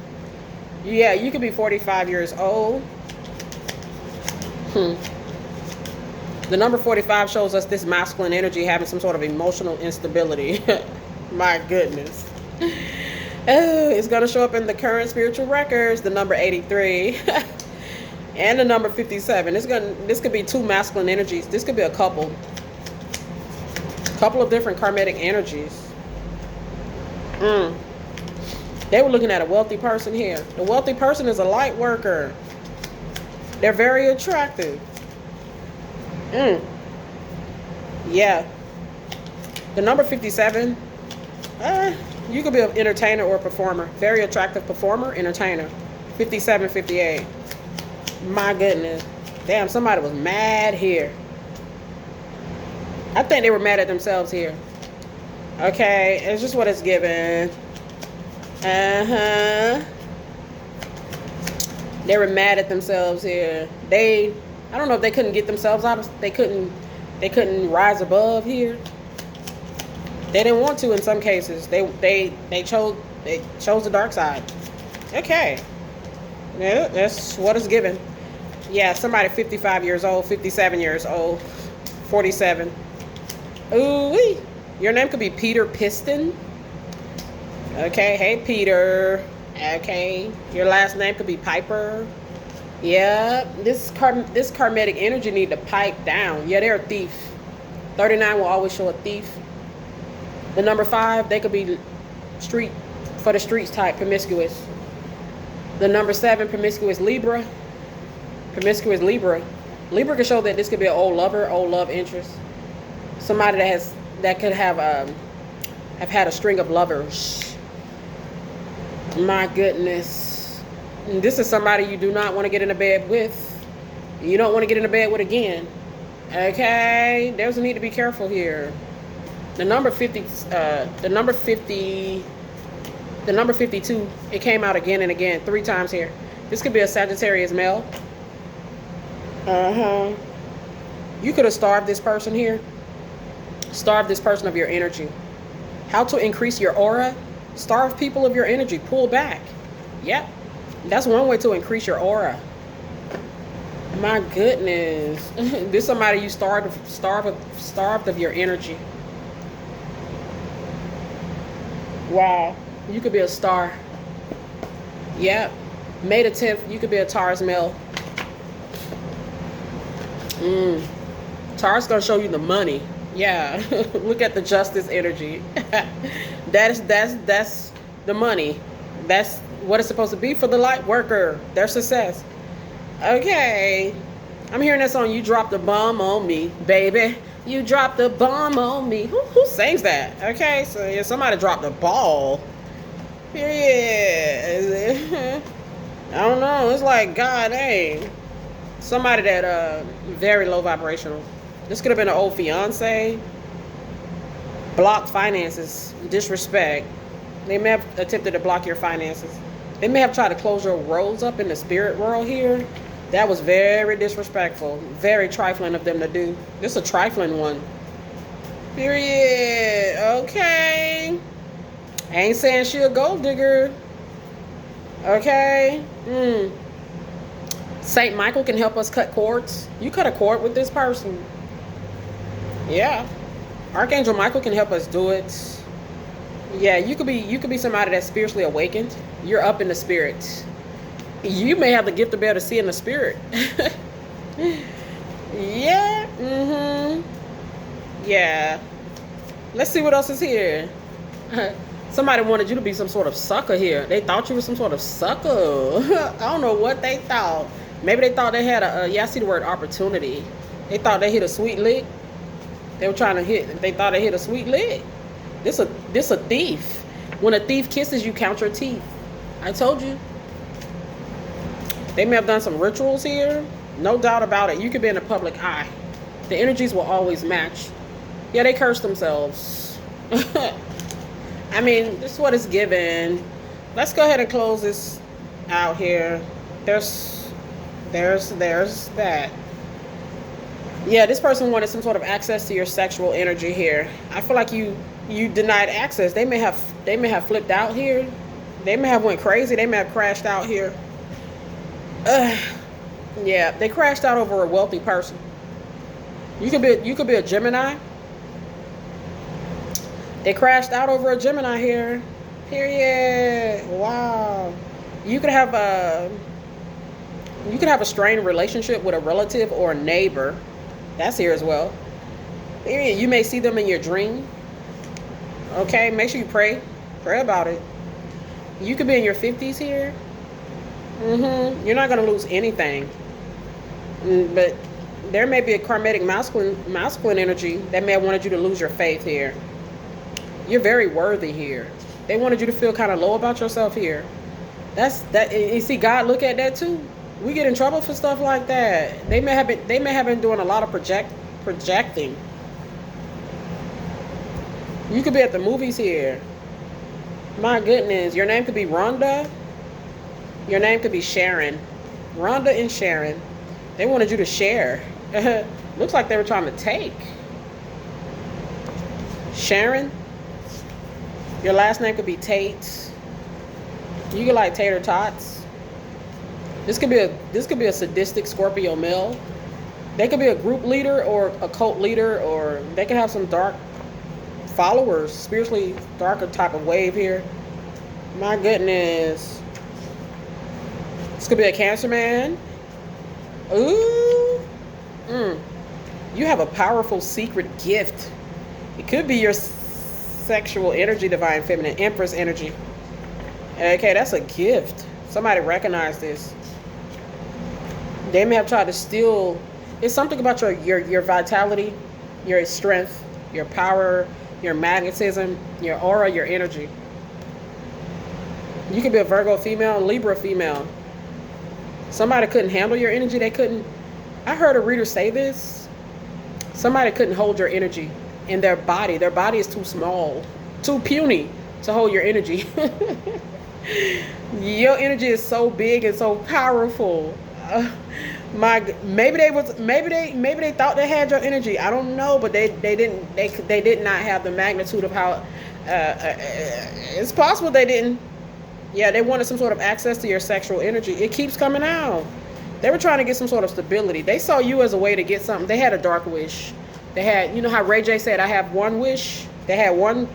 Yeah, you could be 45 years old. The number 45 shows us this masculine energy having some sort of emotional instability. My goodness. Oh, it's going to show up in the current spiritual records, the number 83 and the number 57. This could be two masculine energies. This could be a couple of different karmic energies. They were looking at a wealthy person here. The wealthy person is a light worker. They're very attractive. Yeah. The number 57, you could be an entertainer or a performer. Very attractive performer, entertainer. 57, 58. My goodness. Damn, somebody was mad here. I think they were mad at themselves here. Okay, it's just what it's given. They were mad at themselves here. I don't know if they couldn't get themselves out of, they couldn't rise above here. They didn't want to in some cases. They chose the dark side. Okay. Yeah, that's what it's given. Yeah, somebody 55 years old, 57 years old, 47. Ooh-wee. Your name could be Peter Piston. Okay, hey Peter. Okay, your last name could be Piper. Yeah, this karmic energy need to pipe down. Yeah, they're a thief. 39 will always show a thief. The number 5, they could be street for the streets type, promiscuous. The number 7, promiscuous Libra. Promiscuous Libra. Libra can show that this could be an old lover, old love interest. Somebody that could have had a string of lovers. My goodness. And this is somebody you do not want to get in a bed with. You don't want to get in a bed with again. Okay? There's a need to be careful here. The number 50, The number 52, it came out again and again, 3 times here. This could be a Sagittarius male. You could have starved this person here. Starve this person of your energy. How to increase your aura? Starve people of your energy. Pull back. Yep. That's one way to increase your aura. My goodness. This is somebody you starved of your energy. Wow. You could be a star. Yep. May the 10th, you could be a Taurus male. Taurus gonna show you the money. Yeah. Look at the justice energy. That's the money. That's what it's supposed to be for the light worker. Their success. Okay. I'm hearing that song, You Dropped a Bomb on Me, baby. You dropped a bomb on me. Who sings that? Okay, so yeah, somebody dropped a ball. Period. I don't know. It's like, God dang. Somebody that very low vibrational. This could have been an old fiance. Blocked finances. Disrespect. They may have attempted to block your finances. They may have tried to close your roads up in the spirit world here. That was very disrespectful. Very trifling of them to do. This is a trifling one. Period. Okay. I ain't saying she a gold digger. Okay. Saint Michael can help us cut cords. You cut a cord with this person. Yeah. Archangel Michael can help us do it. Yeah, you could be somebody that's spiritually awakened. You're up in the spirit. You may have the gift to be able to see in the spirit. Yeah. Yeah. Let's see what else is here. Somebody wanted you to be some sort of sucker here. They thought you were some sort of sucker. I don't know what they thought. Maybe they thought they had yeah, I see the word opportunity. They thought they hit a sweet lick. They were trying to they thought they hit a sweet lick. This a thief. When a thief kisses you, count your teeth. I told you. They may have done some rituals here. No doubt about it. You could be in the public eye. The energies will always match. Yeah, they curse themselves. I mean, this is what it's given. Let's go ahead and close this out here. There's that. Yeah, this person wanted some sort of access to your sexual energy here. I feel like you denied access. They may have flipped out here. They may have went crazy. They may have crashed out here. Yeah, they crashed out over a wealthy person. You could be a Gemini. They crashed out over a Gemini here. Period. Wow. You could have a strained relationship with a relative or a neighbor. That's here as well. Period. You may see them in your dream. Okay, make sure you pray. Pray about it. You could be in your 50s here. You're not going to lose anything. But there may be a karmic masculine energy that may have wanted you to lose your faith here. You're very worthy here. They wanted you to feel kind of low about yourself here. That's that. You see, God look at that too. We get in trouble for stuff like that. They may have been doing a lot of projecting. You could be at the movies here. My goodness, your name could be Rhonda. Your name could be Sharon. Rhonda and Sharon. They wanted you to share. Looks like they were trying to take. Sharon. Your last name could be Tate. You could like tater tots. This could be a sadistic Scorpio male. They could be a group leader or a cult leader, or they could have some dark followers, spiritually darker type of wave here. My goodness. This could be a Cancer man. Ooh. You have a powerful secret gift. It could be your sexual energy, divine feminine, Empress energy. Okay, that's a gift. Somebody recognized this. They may have tried to steal. It's something about your vitality, your strength, your power, your magnetism, your aura, your energy. You could be a Virgo female, Libra female. Somebody couldn't handle your energy. They couldn't. I heard a reader say this. Somebody couldn't hold your energy in their body. Their body is too small, too puny to hold your energy. Your energy is so big and so powerful. Maybe they thought they had your energy. I don't know, but they did not have the magnitude of how. It's possible they didn't. Yeah, they wanted some sort of access to your sexual energy. It keeps coming out. They were trying to get some sort of stability. They saw you as a way to get something. They had a dark wish. They had, you know how Ray J said, "I have one wish." They had one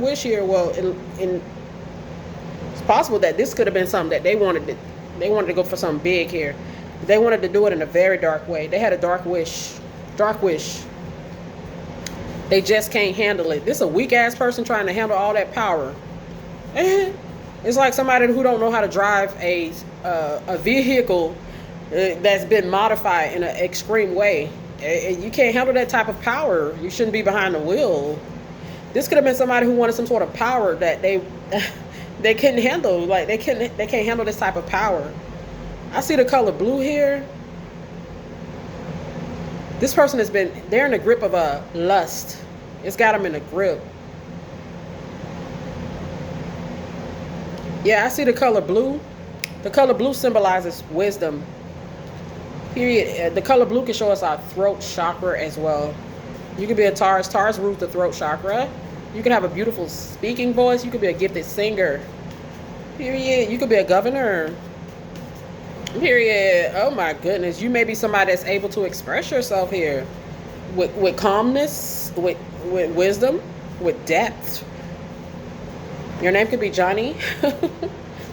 wish here. Well, it's possible that this could have been something that they wanted to go for something big here. They wanted to do it in a very dark way. They had a dark wish. Dark wish. They just can't handle it. This is a weak ass person trying to handle all that power. It's like somebody who don't know how to drive a vehicle that's been modified in an extreme way. You can't handle that type of power. You shouldn't be behind the wheel. This could have been somebody who wanted some sort of power that they couldn't handle. Like they can't handle this type of power. I see the color blue here. This person they're in the grip of a lust. It's got them in a grip. Yeah, I see the color blue. The color blue symbolizes wisdom. Period. The color blue can show us our throat chakra as well. You could be a Taurus. Taurus rules the throat chakra. You can have a beautiful speaking voice. You could be a gifted singer. Period. You could be a governor. Period. Oh my goodness. You may be somebody that's able to express yourself here with calmness, with wisdom, with depth. Your name could be Johnny.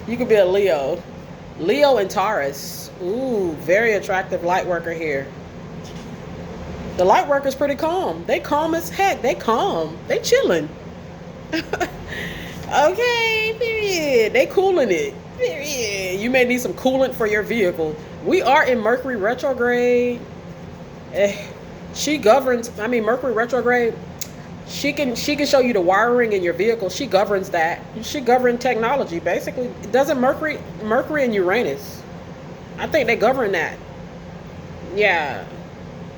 You could be a Leo. Leo and Taurus. Ooh, very attractive light worker here. The light worker's pretty calm. They calm as heck. They calm. They chilling. Okay, period. They cooling it. Period. You may need some coolant for your vehicle. We are in Mercury retrograde. She governs. I mean, Mercury retrograde. She can show you the wiring in your vehicle. She governs that. She governs technology. Basically, doesn't Mercury and Uranus? I think they govern that. Yeah,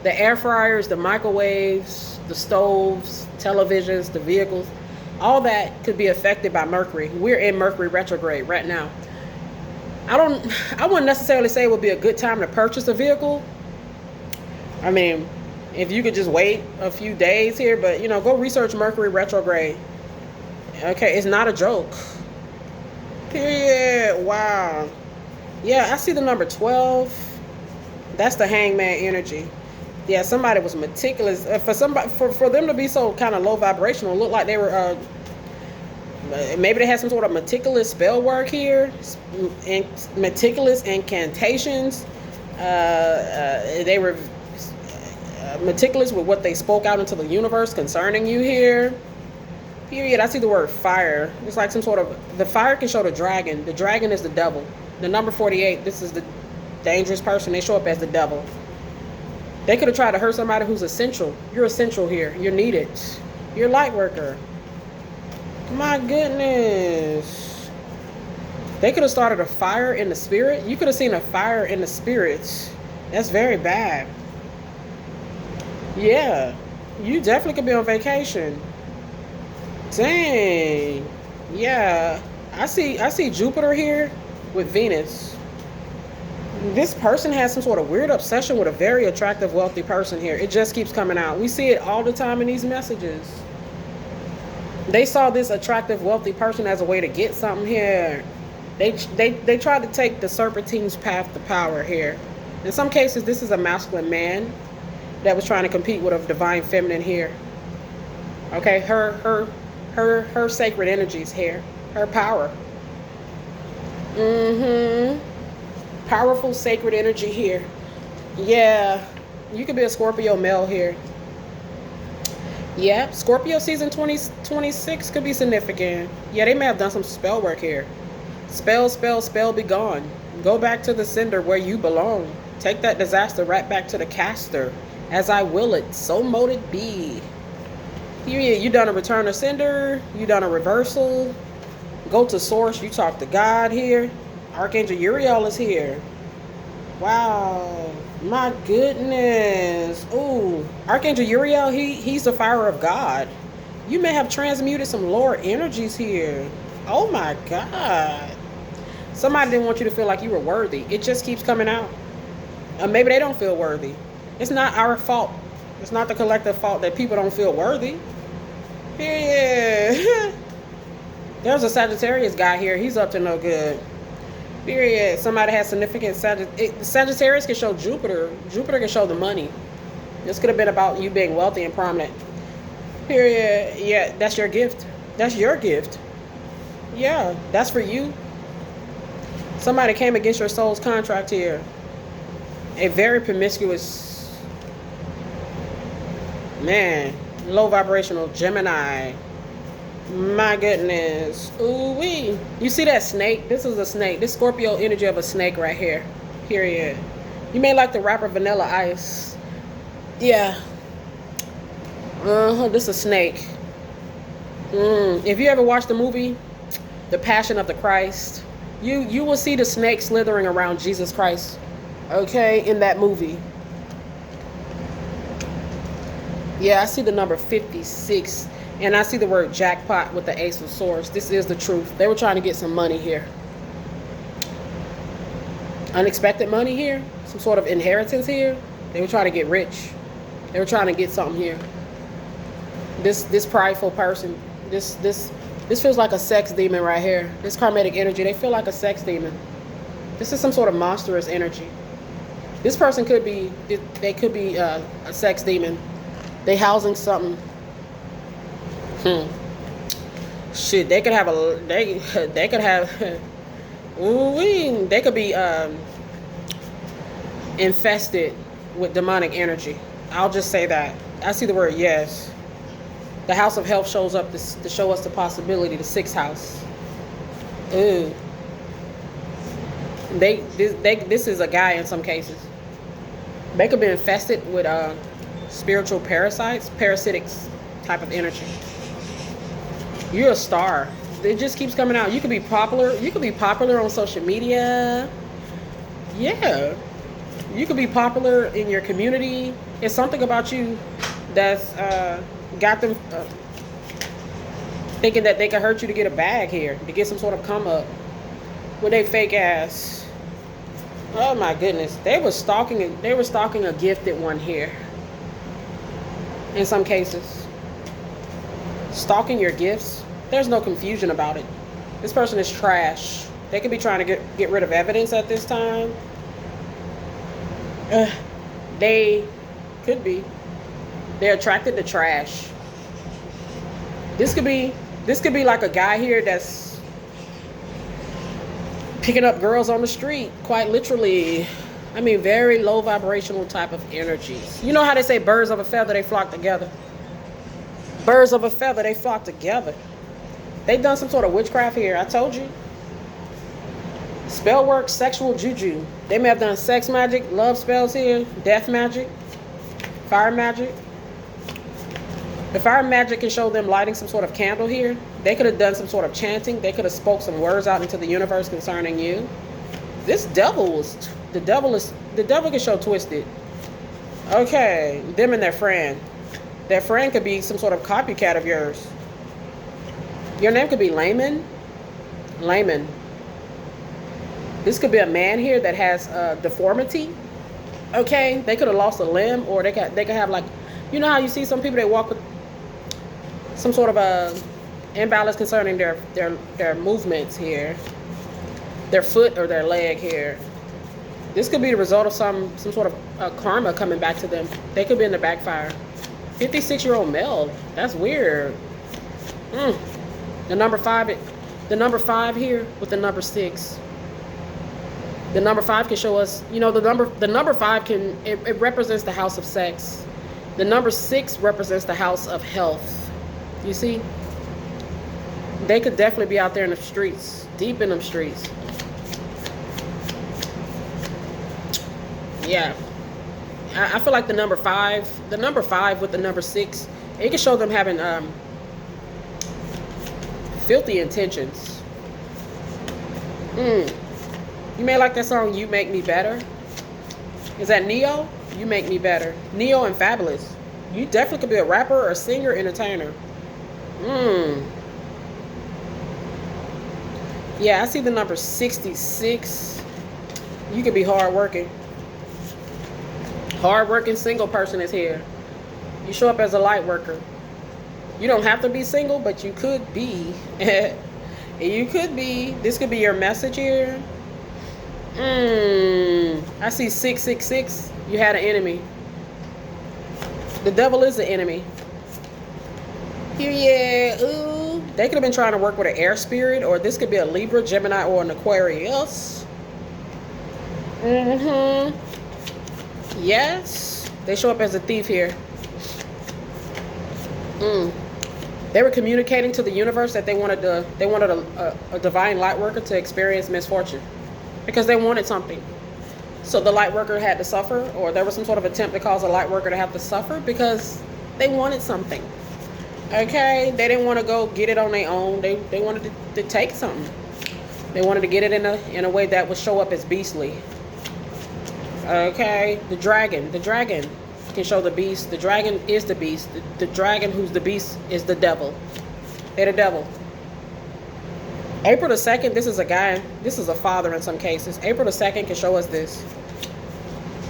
the air fryers, the microwaves, the stoves, televisions, the vehicles, all that could be affected by Mercury. We're in Mercury retrograde right now. I wouldn't necessarily say it would be a good time to purchase a vehicle. I mean, if you could just wait a few days here, but you know, go research Mercury retrograde. Okay, it's not a joke. Period. Wow. Yeah, I see the number 12. That's the hangman energy. Yeah, somebody was meticulous. For them to be so kind of low vibrational, look like they were maybe they had some sort of meticulous spell work here, and meticulous incantations. They were meticulous with what they spoke out into the universe concerning you here. Period. I see the word fire. It's like some sort of, the fire can show the dragon. The dragon is the devil. The number 48, this is the dangerous person. They show up as the devil. They could have tried to hurt somebody who's essential. You're essential here. You're needed. You're a light worker. My goodness. They could have started a fire in the spirit. You could have seen a fire in the spirits. That's very bad. Yeah. You definitely could be on vacation. Dang. Yeah. I see Jupiter here with Venus. This person has some sort of weird obsession with a very attractive, wealthy person here. It just keeps coming out. We see it all the time in these messages. They saw this attractive, wealthy person as a way to get something here. They tried to take the serpentine's path to power here. In some cases, this is a masculine man that was trying to compete with a divine feminine here. Okay, her sacred energies here. Her power. Powerful sacred energy here. Yeah, you could be a Scorpio male here. Yeah, Scorpio season 2026 could be significant. Yeah, they may have done some spell work here. Spell, be gone. Go back to the sender where you belong. Take that disaster right back to the caster. As I will it, so mote it be. You done a return of sender. You done a reversal. Go to source. You talk to God here. Archangel Uriel is here. Wow. My goodness. Ooh. Archangel Uriel, he's the fire of God. You may have transmuted some lower energies here. Oh my God. Somebody didn't want you to feel like you were worthy. It just keeps coming out. Maybe they don't feel worthy. It's not our fault. It's not the collective fault that people don't feel worthy. Period. There's a Sagittarius guy here. He's up to no good. Period. Somebody has significant Sagittarius can show Jupiter. Jupiter can show the money. This could have been about you being wealthy and prominent. Period. Yeah, that's your gift. That's your gift. Yeah, that's for you. Somebody came against your soul's contract here. A very promiscuous man. Low vibrational Gemini. My goodness. Ooh-wee. You see that snake? This is a snake. This Scorpio energy of a snake right here. Period. You may like the rapper Vanilla Ice. Yeah. This is a snake. If you ever watched the movie The Passion of the Christ, you will see the snake slithering around Jesus Christ. Okay, in that movie. Yeah, I see the number 56. And I see the word jackpot with the Ace of Swords. This is the truth. They were trying to get some money here. Unexpected money here. Some sort of inheritance here. They were trying to get rich. They were trying to get something here. This prideful person. This feels like a sex demon right here. This karmatic energy. They feel like a sex demon. This is some sort of monstrous energy. This person could be. They could be a sex demon. They housing something. Shit, they could have they could have ooh-wee, they could be infested with demonic energy. I'll just say that. I see the word yes. The house of health shows up to show us the possibility, the sixth house. Ooh. This is a guy in some cases. They could be infested with spiritual parasites, parasitics type of energy. You're a star. It just keeps coming out. You could be popular. You could be popular on social media. Yeah. You could be popular in your community. It's something about you that's got them thinking that they can hurt you to get a bag here, to get some sort of come up with they fake ass. Oh my goodness. They were stalking a gifted one here. In some cases. Stalking your gifts, there's no confusion about it. This person is trash. They could be trying to get rid of evidence at this time. They could be. They're attracted to trash. This could be like a guy here that's picking up girls on the street, quite literally. I mean, very low vibrational type of energies. You know how they say birds of a feather, they flock together? Birds of a feather, they flock together. They've done some sort of witchcraft here. I told you. Spell work, sexual juju. They may have done sex magic, love spells here, death magic, fire magic. The fire magic can show them lighting some sort of candle here. They could have done some sort of chanting. They could have spoke some words out into the universe concerning you. This devil was, the devil can show twisted. Okay, them and their friend. Their friend could be some sort of copycat of yours. Your name could be Layman. Layman. This could be a man here that has deformity. Okay, they could have lost a limb, or they could have, like, you know how you see some people, they walk with some sort of a imbalance concerning their movements here, their foot or their leg here. This could be the result of some sort of karma coming back to them. They could be in the backfire. 56-year-old male. That's weird. The number 5 here with the number 6. The number 5 can show us, you know, the number 5 can, it represents the house of sex. The number 6 represents the house of health. You see? They could definitely be out there in the streets, deep in them streets. Yeah. I feel like the number 5 with the number 6, it can show them having filthy intentions. You may like that song, You Make Me Better. Is that Neo? You Make Me Better. Neo and Fabulous. You definitely could be a rapper or a singer, entertainer. Mm. Yeah, I see the number 66. You could be hardworking. Hardworking single person is here. You show up as a light worker. You don't have to be single, but you could be. You could be. This could be your message here. I see 666. You had an enemy. The devil is the enemy. Yeah, ooh. They could have been trying to work with an air spirit, or this could be a Libra, Gemini, or an Aquarius. Yes. They show up as a thief here. They were communicating to the universe that they wanted a divine light worker to experience misfortune because they wanted something. So the light worker had to suffer, or there was some sort of attempt to cause a light worker to have to suffer because they wanted something. Okay, they didn't want to go get it on their own. They wanted to take something. They wanted to get it in a way that would show up as beastly. Okay, the dragon can show the beast. The dragon is the beast. The dragon who's the beast is the devil. They're the devil. April the 2nd, this is a guy. This is a father in some cases. April the 2nd can show us this.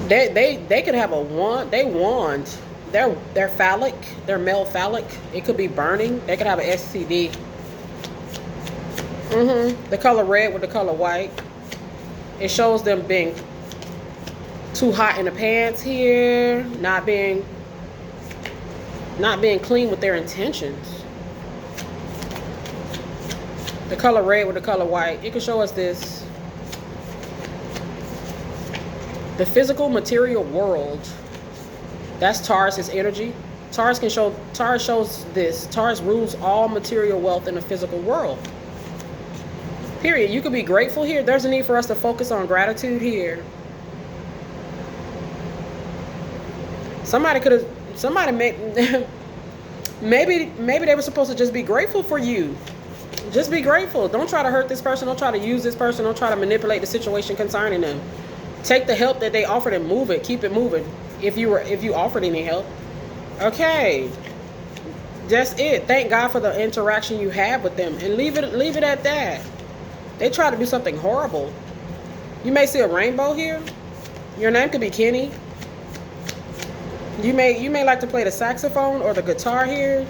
They could have a wand. They wand. They're phallic. They're male phallic. It could be burning. They could have an STD. The color red with the color white. It shows them being too hot in the pants here. Not being clean with their intentions. The color red with the color white. It can show us this. The physical material world. That's Taurus's energy. Taurus shows this. Taurus rules all material wealth in the physical world. Period. You could be grateful here. There's a need for us to focus on gratitude here. Maybe they were supposed to just be grateful for you. Just be grateful. Don't try to hurt this person. Don't try to use this person. Don't try to manipulate the situation concerning them. Take the help that they offered and move it. Keep it moving. If you offered any help. Okay. That's it. Thank God for the interaction you had with them. And leave it at that. They try to do something horrible. You may see a rainbow here. Your name could be Kenny. You may like to play the saxophone or the guitar here.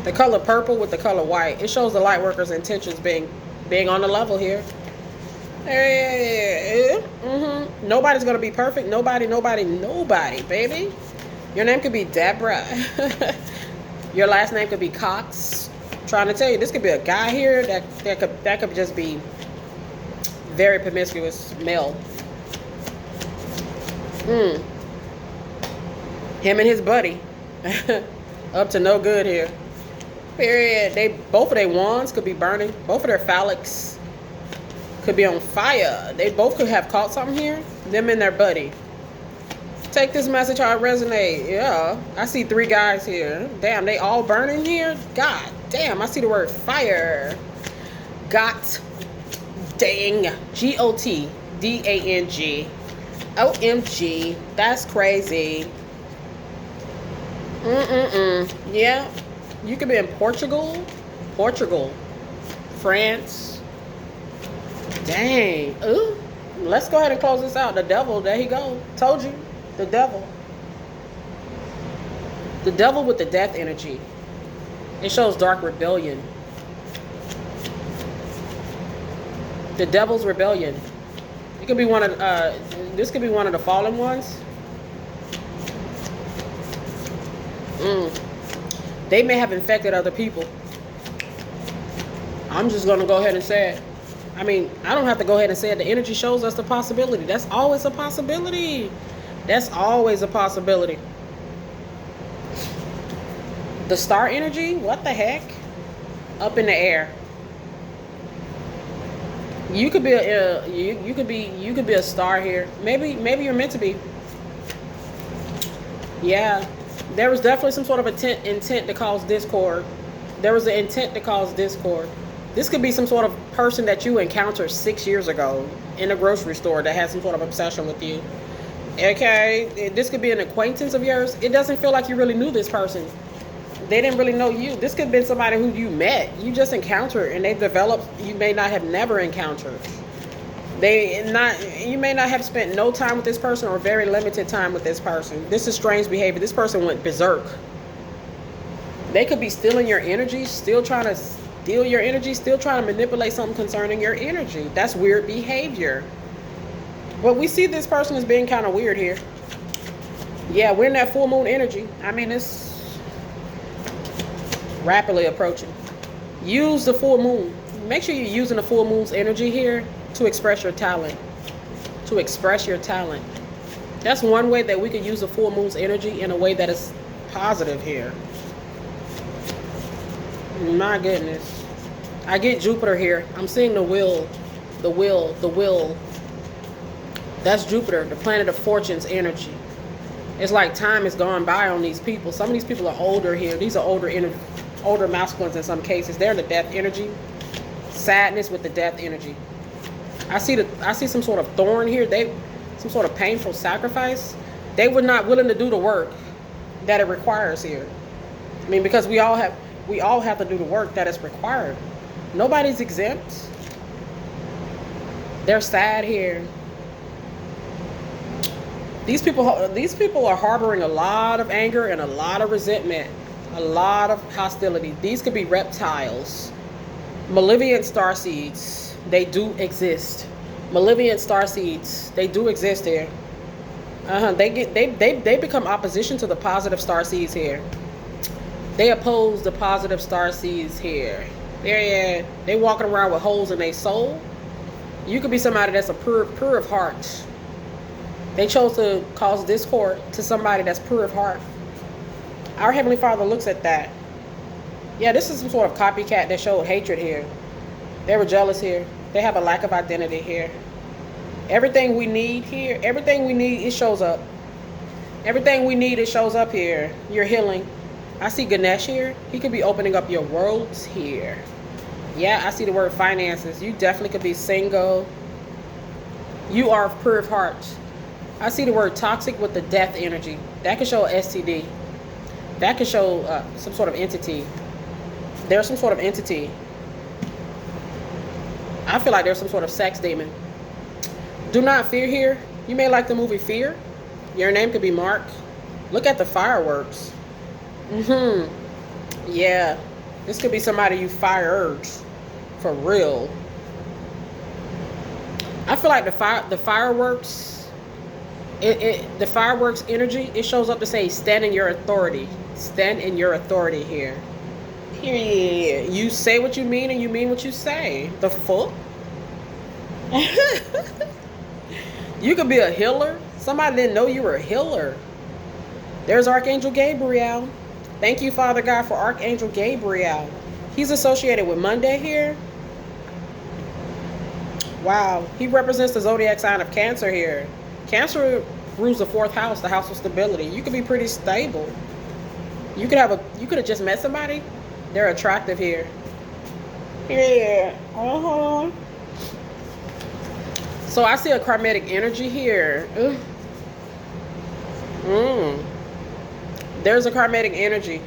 The color purple with the color white. It shows the light worker's intentions being on the level here. Nobody's gonna be perfect. Nobody, baby. Your name could be Deborah. Your last name could be Cox. I'm trying to tell you, this could be a guy here that could just be very promiscuous male. Him and his buddy. Up to no good here. Period. Both of their wands could be burning. Both of their phallics could be on fire. They both could have caught something here. Them and their buddy. Take this message how it resonate. Yeah. I see 3 guys here. Damn, they all burning here? God damn, I see the word fire. Got dang. GOTDANG. OMG. That's crazy. Yeah. You could be in Portugal, France. Dang. Ooh. Let's go ahead and close this out. The devil, there he go. Told you. The devil. The devil with the death energy. It shows dark rebellion. The devil's rebellion. It could be one of this could be one of the fallen ones. They may have infected other people. I'm just going to go ahead and say it. I mean, I don't have to go ahead and say it. The energy shows us the possibility. That's always a possibility. That's always a possibility. The star energy? What the heck? Up in the air. You could be you could be a star here. Maybe you're meant to be. Yeah. There was definitely some sort of intent to cause discord. There was an intent to cause discord. This could be some sort of person that you encountered 6 years ago in a grocery store that had some sort of obsession with you. Okay, this could be an acquaintance of yours. It doesn't feel like you really knew this person. They didn't really know you. This could have been somebody who you met. You just encountered and they developed. You may not have never encountered. You may not have spent no time with this person or very limited time with this person. This is strange behavior. This person went berserk. They could be stealing your energy, still trying to steal your energy, still trying to manipulate something concerning your energy. That's weird behavior. But we see this person as being kind of weird here. Yeah, we're in that full moon energy. I mean, it's rapidly approaching. Use the full moon. Make sure you're using the full moon's energy here to express your talent. To express your talent. That's one way that we could use the full moon's energy in a way that is positive here. My goodness. I get Jupiter here. I'm seeing the will. The will. That's Jupiter, the planet of fortune's energy. It's like time has gone by on these people. Some of these people are older here. These are older masculines in some cases. They're in the death energy. Sadness with the death energy. I see some sort of thorn here. Some sort of painful sacrifice. They were not willing to do the work that it requires here. I mean, because we all have to do the work that is required. Nobody's exempt. They're sad here. These people are harboring a lot of anger and a lot of resentment, a lot of hostility. These could be reptiles, malevolent starseeds. They do exist. Malevolent starseeds. They do exist here. They become opposition to the positive starseeds here. They oppose the positive starseeds here. They walking around with holes in their soul. You could be somebody that's a pure of heart. They chose to cause discord to somebody that's pure of heart. Our Heavenly Father looks at that. Yeah, this is some sort of copycat that showed hatred here. They were jealous here. They have a lack of identity here. Everything we need here, everything we need, it shows up. Everything we need, it shows up here. You're healing. I see Ganesh here. He could be opening up your worlds here. Yeah, I see the word finances. You definitely could be single. You are pure of heart. I see the word toxic with the death energy. That could show STD. That could show some sort of entity. There's some sort of entity. I feel like there's some sort of sex demon. Do not fear here. You may like the movie Fear. Your name could be Mark. Look at the fireworks. Yeah. This could be somebody you fired. For real. I feel like the fireworks... the fireworks energy, it shows up to say stand in your authority. Stand in your authority here. Period. You say what you mean and you mean what you say. The fuck? You could be a healer. Somebody didn't know you were a healer. There's Archangel Gabriel. Thank you, Father God, for Archangel Gabriel. He's associated with Monday here. Wow. He represents the zodiac sign of Cancer here. Cancer rules the 4th house, the house of stability. You could be pretty stable. You could have just met somebody. They're attractive here. Yeah. So I see a karmic energy here. There's a karmic energy.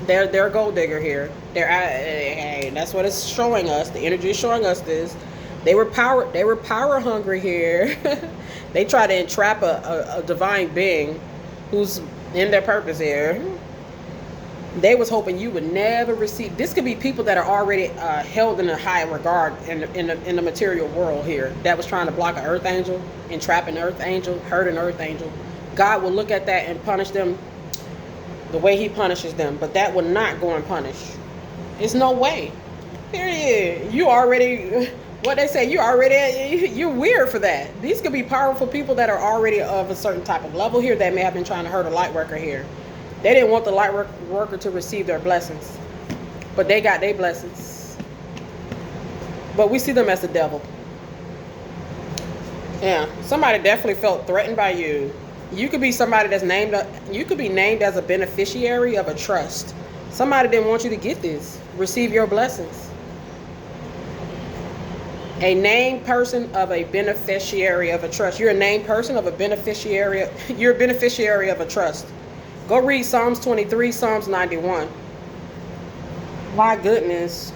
They're a gold digger here. That's what it's showing us. The energy is showing us this. They were power hungry here. They try to entrap a divine being who's in their purpose here. They was hoping you would never receive. This could be people that are already held in a high regard in the material world here. That was trying to block an earth angel, entrap an earth angel, hurt an earth angel. God will look at that and punish them the way he punishes them. But that will not go unpunished. There's no way. Period. You already... What they say, you're weird for that. These could be powerful people that are already of a certain type of level here that may have been trying to hurt a light worker here. They didn't want the light worker to receive their blessings. But they got their blessings. But we see them as the devil. Yeah, somebody definitely felt threatened by you. You could be somebody that's named, you could be named as a beneficiary of a trust. Somebody didn't want you to get this. Receive your blessings. A named person of a beneficiary of a trust. You're a named person of a beneficiary. You're a beneficiary of a trust. Go read Psalms 23, Psalms 91. My goodness.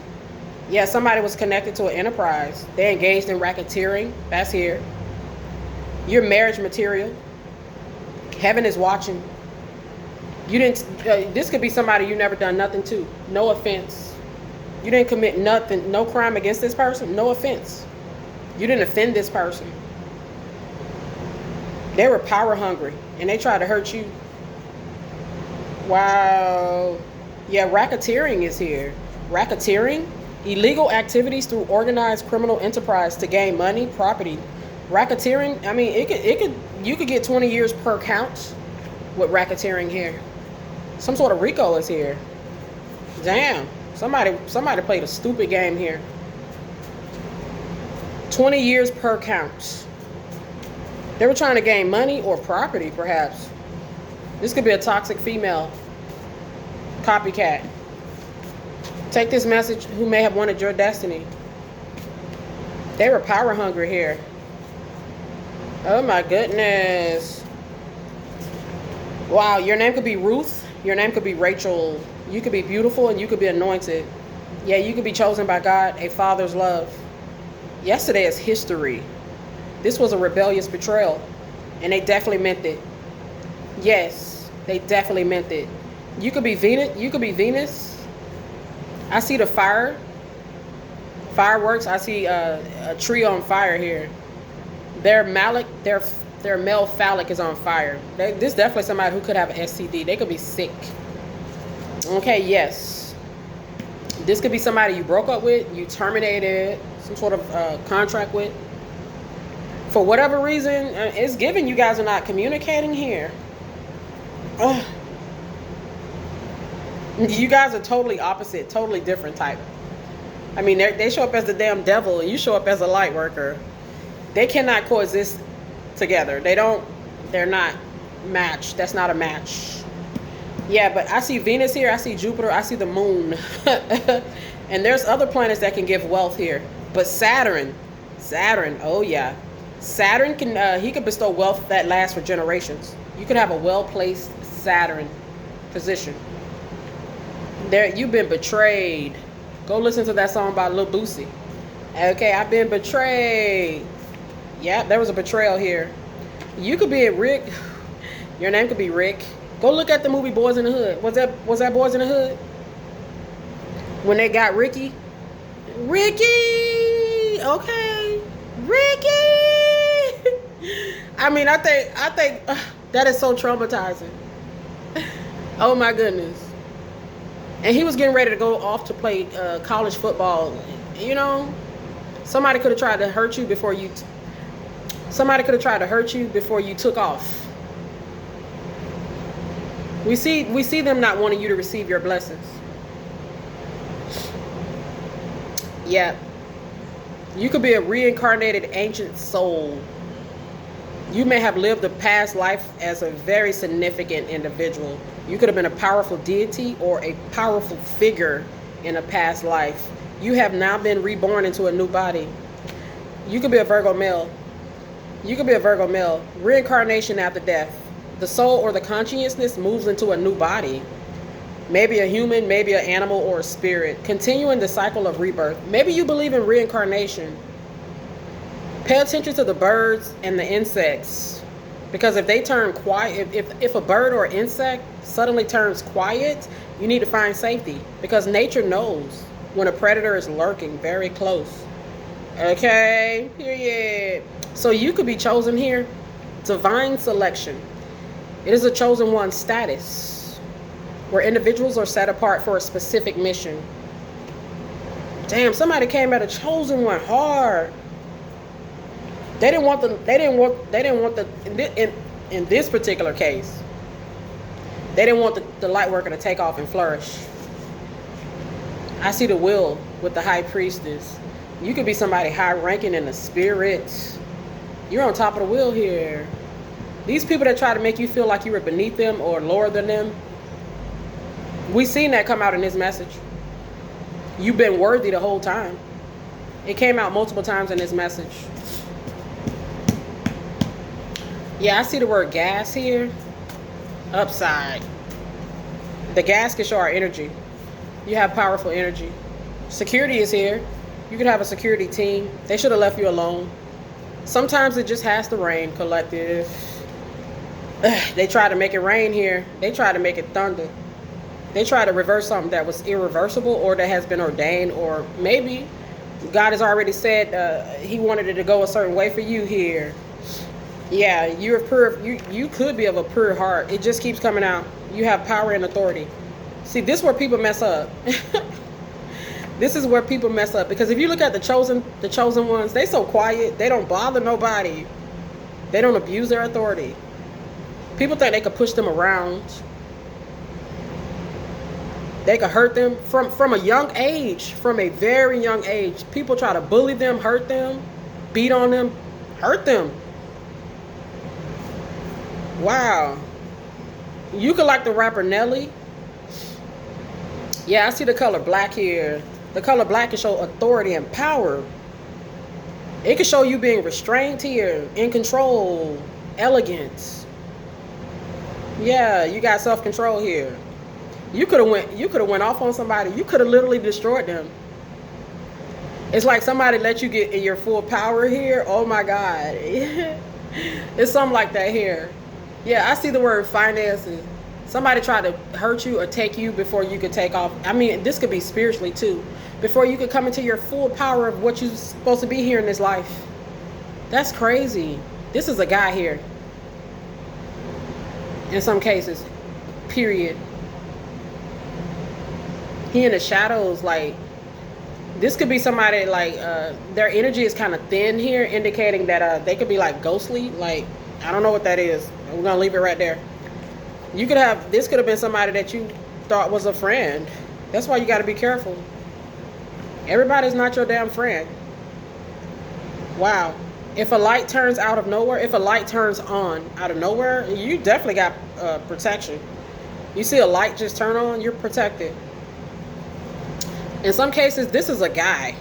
Yeah, somebody was connected to an enterprise. They engaged in racketeering. That's here. Your marriage material. Heaven is watching. You didn't. This could be somebody you never done nothing to. No offense. You didn't commit nothing, no crime against this person. No offense. You didn't offend this person. They were power hungry and they tried to hurt you. Wow. Yeah, racketeering is here. Racketeering, illegal activities through organized criminal enterprise to gain money, property. Racketeering, I mean, you could get 20 years per count with racketeering here. Some sort of RICO is here. Damn. Somebody played a stupid game here. 20 years per count. They were trying to gain money or property, perhaps. This could be a toxic female. Copycat. Take this message who may have wanted your destiny. They were power hungry here. Oh my goodness. Wow, your name could be Ruth. Your name could be Rachel. You could be beautiful and you could be anointed. Yeah, you could be chosen by God, a father's love. Yesterday is history. This was a rebellious betrayal. And they definitely meant it. Yes, they definitely meant it. You could be Venus. You could be Venus. I see the fireworks. I see a tree on fire here. Their male phallic is on fire. This is definitely somebody who could have an STD. They could be sick. Okay, yes. This could be somebody you broke up with, you terminated some sort of contract with. For whatever reason, it's given you guys are not communicating here. Ugh. You guys are totally opposite, totally different type. I mean, they show up as the damn devil and you show up as a light worker. They cannot coexist together. They're not matched. That's not a match. Yeah, but I see Venus here. I see Jupiter. I see the moon. And there's other planets that can give wealth here. But Saturn, oh yeah. Saturn he can bestow wealth that lasts for generations. You could have a well-placed Saturn position. There, you've been betrayed. Go listen to that song by Lil Boosie. Okay, I've been betrayed. Yeah, there was a betrayal here. You could be a Rick. Your name could be Rick. Go look at the movie Boys in the Hood. Was that Boys in the Hood? When they got Ricky? Ricky! Okay. Ricky! I mean, I think that is so traumatizing. Oh my goodness. And he was getting ready to go off to play college football. You know, somebody could have tried to hurt you before you took off. We see them not wanting you to receive your blessings. Yeah. You could be a reincarnated ancient soul. You may have lived a past life as a very significant individual. You could have been a powerful deity or a powerful figure in a past life. You have now been reborn into a new body. You could be a Virgo male. Reincarnation after death. The soul or the consciousness moves into a new body. Maybe a human, maybe an animal or a spirit. Continuing the cycle of rebirth. Maybe you believe in reincarnation. Pay attention to the birds and the insects. Because if they turn quiet, if a bird or insect suddenly turns quiet, you need to find safety. Because nature knows when a predator is lurking very close. Okay, period. So you could be chosen here. Divine selection. It is a chosen one status where individuals are set apart for a specific mission. Damn, somebody came at a chosen one hard. They didn't want in this particular case, they didn't want the light worker to take off and flourish. I see the will with the high priestess. You could be somebody high ranking in the spirit. You're on top of the wheel here. These people that try to make you feel like you were beneath them or lower than them, we seen that come out in this message. You've been worthy the whole time. It came out multiple times in this message. Yeah, I see the word gas here. Upside. The gas can show our energy. You have powerful energy. Security is here. You could have a security team. They should have left you alone. Sometimes it just has to rain, collective. They try to make it rain here. They try to make it thunder. They try to reverse something that was irreversible or that has been ordained, or maybe God has already said he wanted it to go a certain way for you here. Yeah, you're pure. You could be of a pure heart. It just keeps coming out. You have power and authority. See, this is where people mess up. This is where people mess up, because if you look at the chosen ones, they so quiet. They don't bother nobody. They don't abuse their authority. People think they could push them around. They could hurt them from a young age, from a very young age. People try to bully them, hurt them, beat on them, hurt them. Wow. You could like the rapper Nelly. Yeah, I see the color black here. The color black can show authority and power. It can show you being restrained here, in control, elegance. Yeah, you got self-control here. You could have went off on somebody. You could have literally destroyed them. It's like somebody let you get in your full power here. Oh my God. It's something like that here. Yeah, I see the word finances. Somebody tried to hurt you or take you before you could take off. I mean, this could be spiritually too. Before you could come into your full power of what you're supposed to be here in this life. That's crazy. This is a guy here. In some cases. Period. He in the shadows, like, this could be somebody like their energy is kind of thin here, indicating that they could be like ghostly. Like, I don't know what that is. We're gonna leave it right there. You could have, this could have been somebody that you thought was a friend. That's why you got to be careful. Everybody's not your damn friend. Wow. If a light turns out of nowhere, if a light turns on out of nowhere, you definitely got protection. You see a light just turn on, you're protected. In some cases, this is a guy.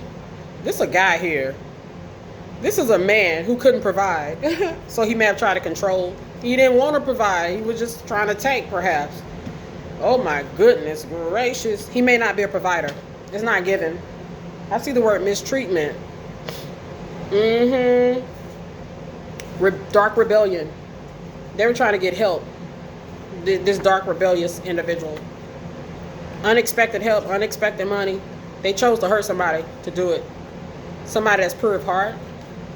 This is a guy here. This is a man who couldn't provide. So he may have tried to control. He didn't want to provide. He was just trying to take, perhaps. Oh my goodness gracious. He may not be a provider. It's not given. I see the word mistreatment. Dark rebellion. They were trying to get help. This dark rebellious individual. Unexpected help, unexpected money. They chose to hurt somebody to do it. Somebody that's pure of heart.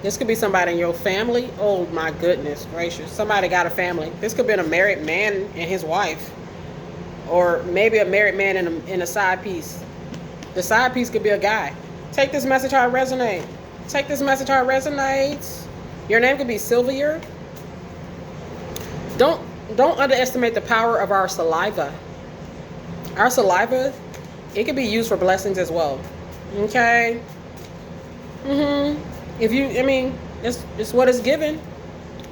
This could be somebody in your family. Oh my goodness gracious. Somebody got a family. This could be a married man and his wife. Or maybe a married man in a side piece. The side piece could be a guy. Take this message how it resonates. Take this message how it resonates. Your name could be Sylvia. Don't underestimate the power of our saliva. Our saliva, it can be used for blessings as well. Okay? If you, I mean, it's what is given.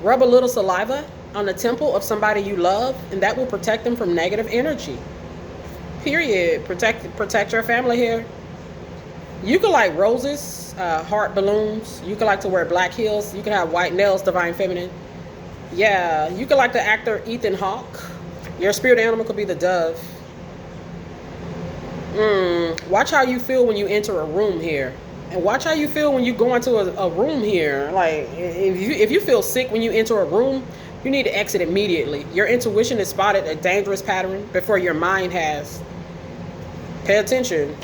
Rub a little saliva on the temple of somebody you love, and that will protect them from negative energy. Period. Protect your family here. You could like roses, heart balloons. You could like to wear black heels. You could have white nails, divine feminine. Yeah, you could like the actor Ethan Hawke. Your spirit animal could be the dove. Watch how you feel when you enter a room here. And watch how you feel when you go into a room here. Like, if you feel sick when you enter a room, you need to exit immediately. Your intuition has spotted a dangerous pattern before your mind has. Pay attention.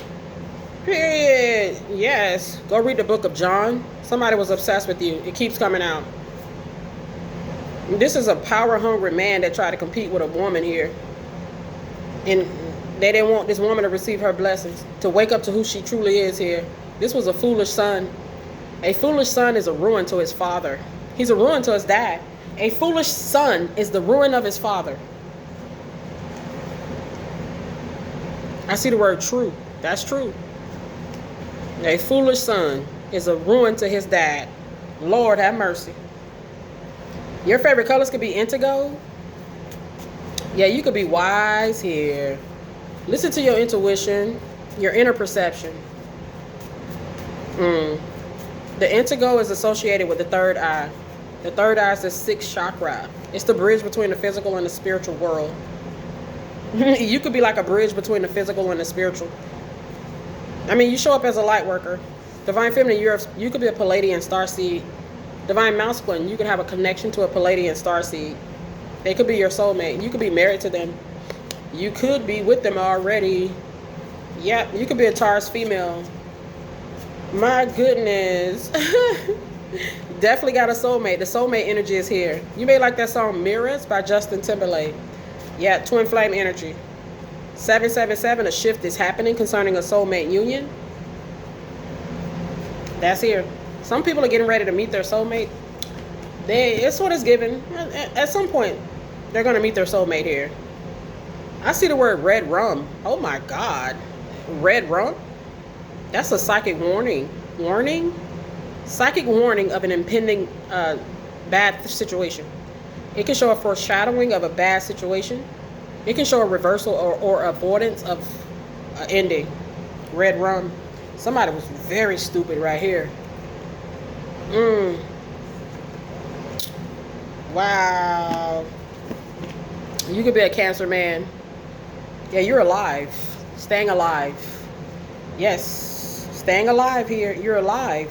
Period. Yes. Go read the book of John. Somebody was obsessed with you. It keeps coming out. This is a power-hungry man that tried to compete with a woman here. And they didn't want this woman to receive her blessings, to wake up to who she truly is here. This was a foolish son. A foolish son is a ruin to his father. He's a ruin to his dad. A foolish son is the ruin of his father. I see the word true. That's true. A foolish son is a ruin to his dad. Lord have mercy. Your favorite colors could be indigo. Yeah, you could be wise here. Listen to your intuition, your inner perception. Mm. The indigo is associated with the third eye. The third eye is the sixth chakra. It's the bridge between the physical and the spiritual world. You could be like a bridge between the physical and the spiritual. I mean, you show up as a light worker. Divine feminine, you could be a Palladian starseed. Divine masculine, you could have a connection to a Palladian starseed. They could be your soulmate. You could be married to them. You could be with them already. Yep, you could be a Taurus female. My goodness. Definitely got a soulmate. The soulmate energy is here. You may like that song Mirrors by Justin Timberlake. Yeah, twin flame energy. 777, a shift is happening concerning a soulmate union. That's here. Some people are getting ready to meet their soulmate. It's what it's given. At some point, they're going to meet their soulmate here. I see the word red rum. Oh my God. Red rum? That's a psychic warning. Warning? Psychic warning of an impending bad situation. It can show a foreshadowing of a bad situation. It can show a reversal or avoidance of an ending. Red rum. Somebody was very stupid right here. Wow. You could be a Cancer man. Yeah, you're alive. Staying alive. Yes. Staying alive here. You're alive.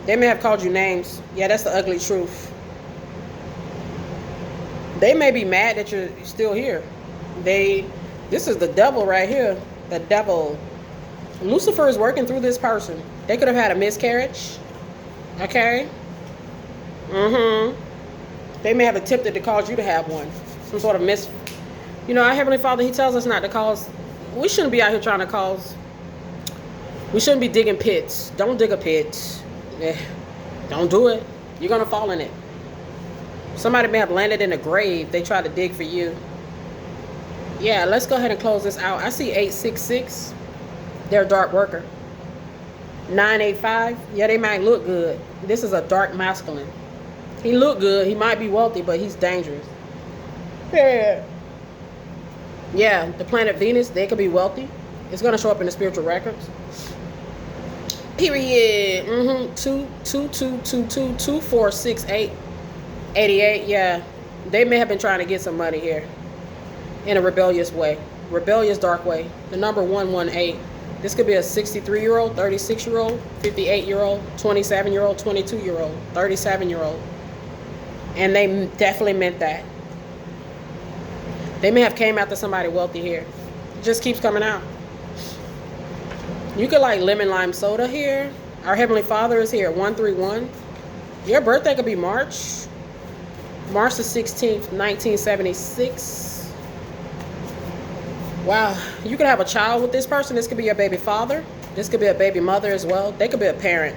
They may have called you names. Yeah, that's the ugly truth. They may be mad that you're still here. This is the devil right here. The devil. Lucifer is working through this person. They could have had a miscarriage. Okay? They may have attempted to cause you to have one. Some sort of our Heavenly Father, He tells us not to cause. We shouldn't be out here trying to cause. We shouldn't be digging pits. Don't dig a pit. Don't do it. You're going to fall in it. Somebody may have landed in a grave. They try to dig for you. Yeah, let's go ahead and close this out. I see 866. They're a dark worker. 985. Yeah, they might look good. This is a dark masculine. He look good. He might be wealthy, but he's dangerous. Yeah, the planet Venus, they could be wealthy. It's going to show up in the spiritual records. Period. 222222468 88. Yeah, they may have been trying to get some money here in a rebellious way. Rebellious dark way. The number 118. This could be a 63-year-old, 36-year-old, 58-year-old, 27-year-old, 22-year-old, 37-year-old. And they definitely meant that. They may have came after somebody wealthy here. It just keeps coming out. You could like lemon lime soda here. Our Heavenly Father is here, 131. Your birthday could be March the 16th, 1976. Wow. You could have a child with this person. This could be your baby father. This could be a baby mother as well. They could be a parent.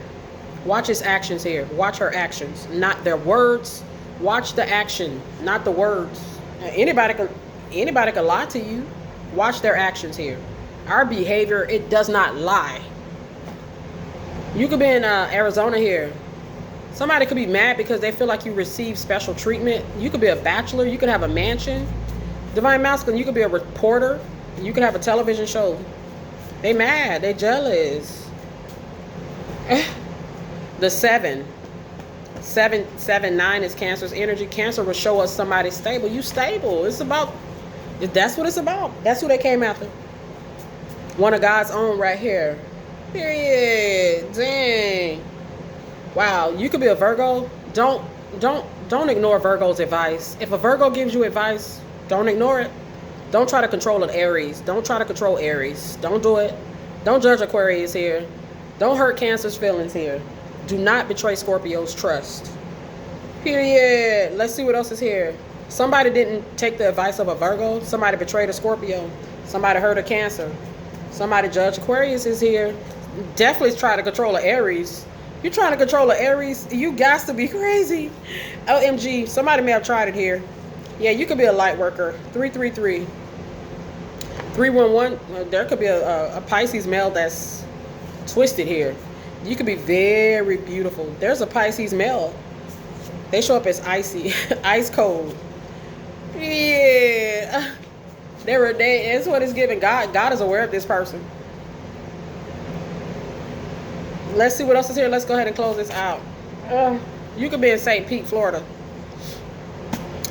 Watch his actions here. Watch her actions, not their words. Watch the action, not the words. Anybody could lie to you. Watch their actions here. Our behavior, it does not lie. You could be in Arizona here. Somebody could be mad because they feel like you receive special treatment. You could be a bachelor. You could have a mansion. Divine masculine, you could be a reporter. You could have a television show. They mad. They jealous. The 779 is Cancer's energy. Cancer will show us somebody stable. You stable. That's what it's about. That's who they came after. One of God's own right here. Period. Dang. Wow. You could be a Virgo. Don't ignore Virgo's advice. If a Virgo gives you advice, don't ignore it. Don't try to control an Aries. Don't try to control Aries. Don't do it. Don't judge Aquarius here. Don't hurt Cancer's feelings here. Do not betray Scorpio's trust. Period. Let's see what else is here. Somebody didn't take the advice of a Virgo. Somebody betrayed a Scorpio. Somebody hurt a Cancer. Somebody judged Aquarius is here. Definitely try to control an Aries. You're trying to control an Aries, you got to be crazy. OMG, somebody may have tried it here. Yeah, you could be a light worker. 333. 311, there could be a Pisces male that's twisted here. You could be very beautiful. There's a Pisces male. They show up as icy, ice cold. Yeah. That's what it's giving. God is aware of this person. Let's see what else is here. Let's go ahead and close this out. You could be in St. Pete, Florida.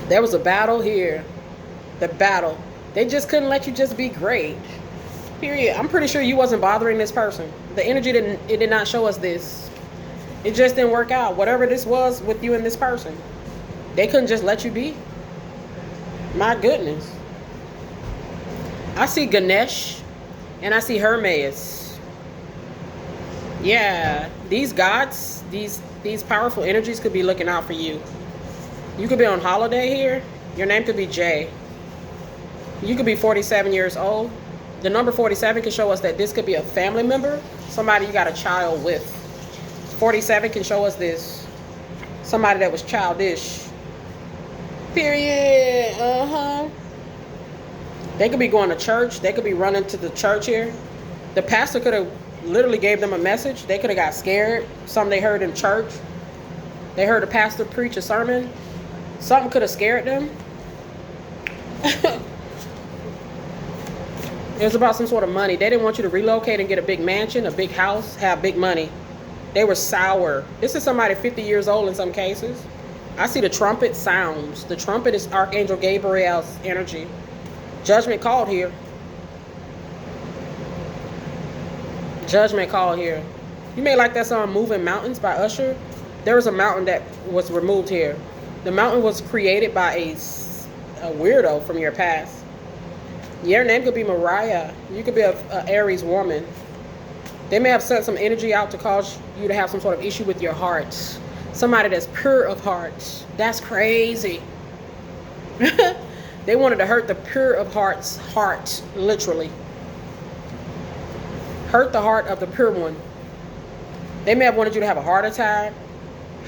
There was a battle here. The battle. They just couldn't let you just be great. Period. I'm pretty sure you wasn't bothering this person. The energy did not show us this. It just didn't work out. Whatever this was with you and this person, they couldn't just let you be. My goodness. I see Ganesh and I see Hermes. Yeah, these gods, these powerful energies could be looking out for you. You could be on holiday here. Your name could be Jay. You could be 47 years old. The number 47 can show us that this could be a family member, somebody you got a child with. 47 can show us this. Somebody that was childish. Period. They could be going to church. They could be running to the church here. The pastor could have literally gave them a message. They could have got scared. Something they heard in church. They heard a pastor preach a sermon. Something could have scared them. It was about some sort of money. They didn't want you to relocate and get a big mansion, a big house, have big money. They were sour. This is somebody 50 years old in some cases. I see the trumpet sounds. The trumpet is Archangel Gabriel's energy. Judgment called here. Judgment called here. You may like that song Moving Mountains by Usher. There was a mountain that was removed here. The mountain was created by a weirdo from your past. Your name could be Mariah. You could be a Aries woman. They may have sent some energy out to cause you to have some sort of issue with your heart. Somebody that's pure of heart. That's crazy. They wanted to hurt the pure of heart's heart, literally. Hurt the heart of the pure one. They may have wanted you to have a heart attack,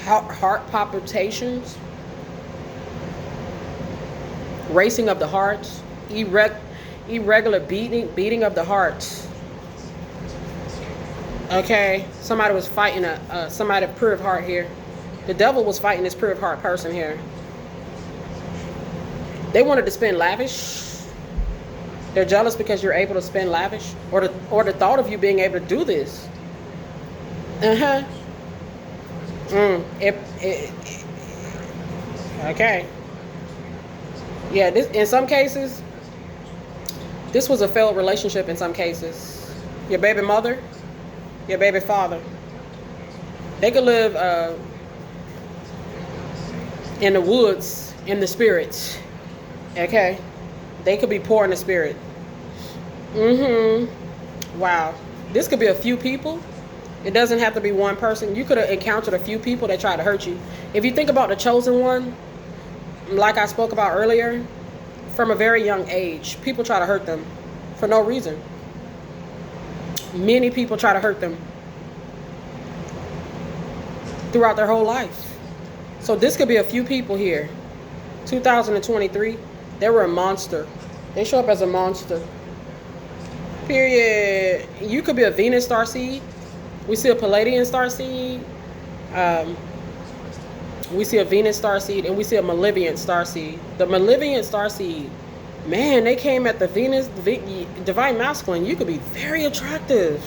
heart palpitations, racing of the heart, irregular beating of the heart. Okay, somebody was fighting somebody pure of heart here. The devil was fighting this pure of heart person here. They wanted to spend lavish. They're jealous because you're able to spend lavish, or the thought of you being able to do this. Okay. Yeah, this in some cases, this was a failed relationship in some cases. Your baby mother, your baby father. They could live in the woods, in the spirits. Okay? They could be poor in the spirit. Wow. This could be a few people. It doesn't have to be one person. You could have encountered a few people that tried to hurt you. If you think about the chosen one, like I spoke about earlier, from a very young age, people try to hurt them for no reason. Many people try to hurt them throughout their whole life. So this could be a few people here. 2023, they were a monster. They show up as a monster. Period. You could be a Venus starseed. We see a Palladian starseed. We see a Venus starseed, and we see a malevolent starseed. The malevolent starseed, man, they came at the Venus, divine masculine. You could be very attractive.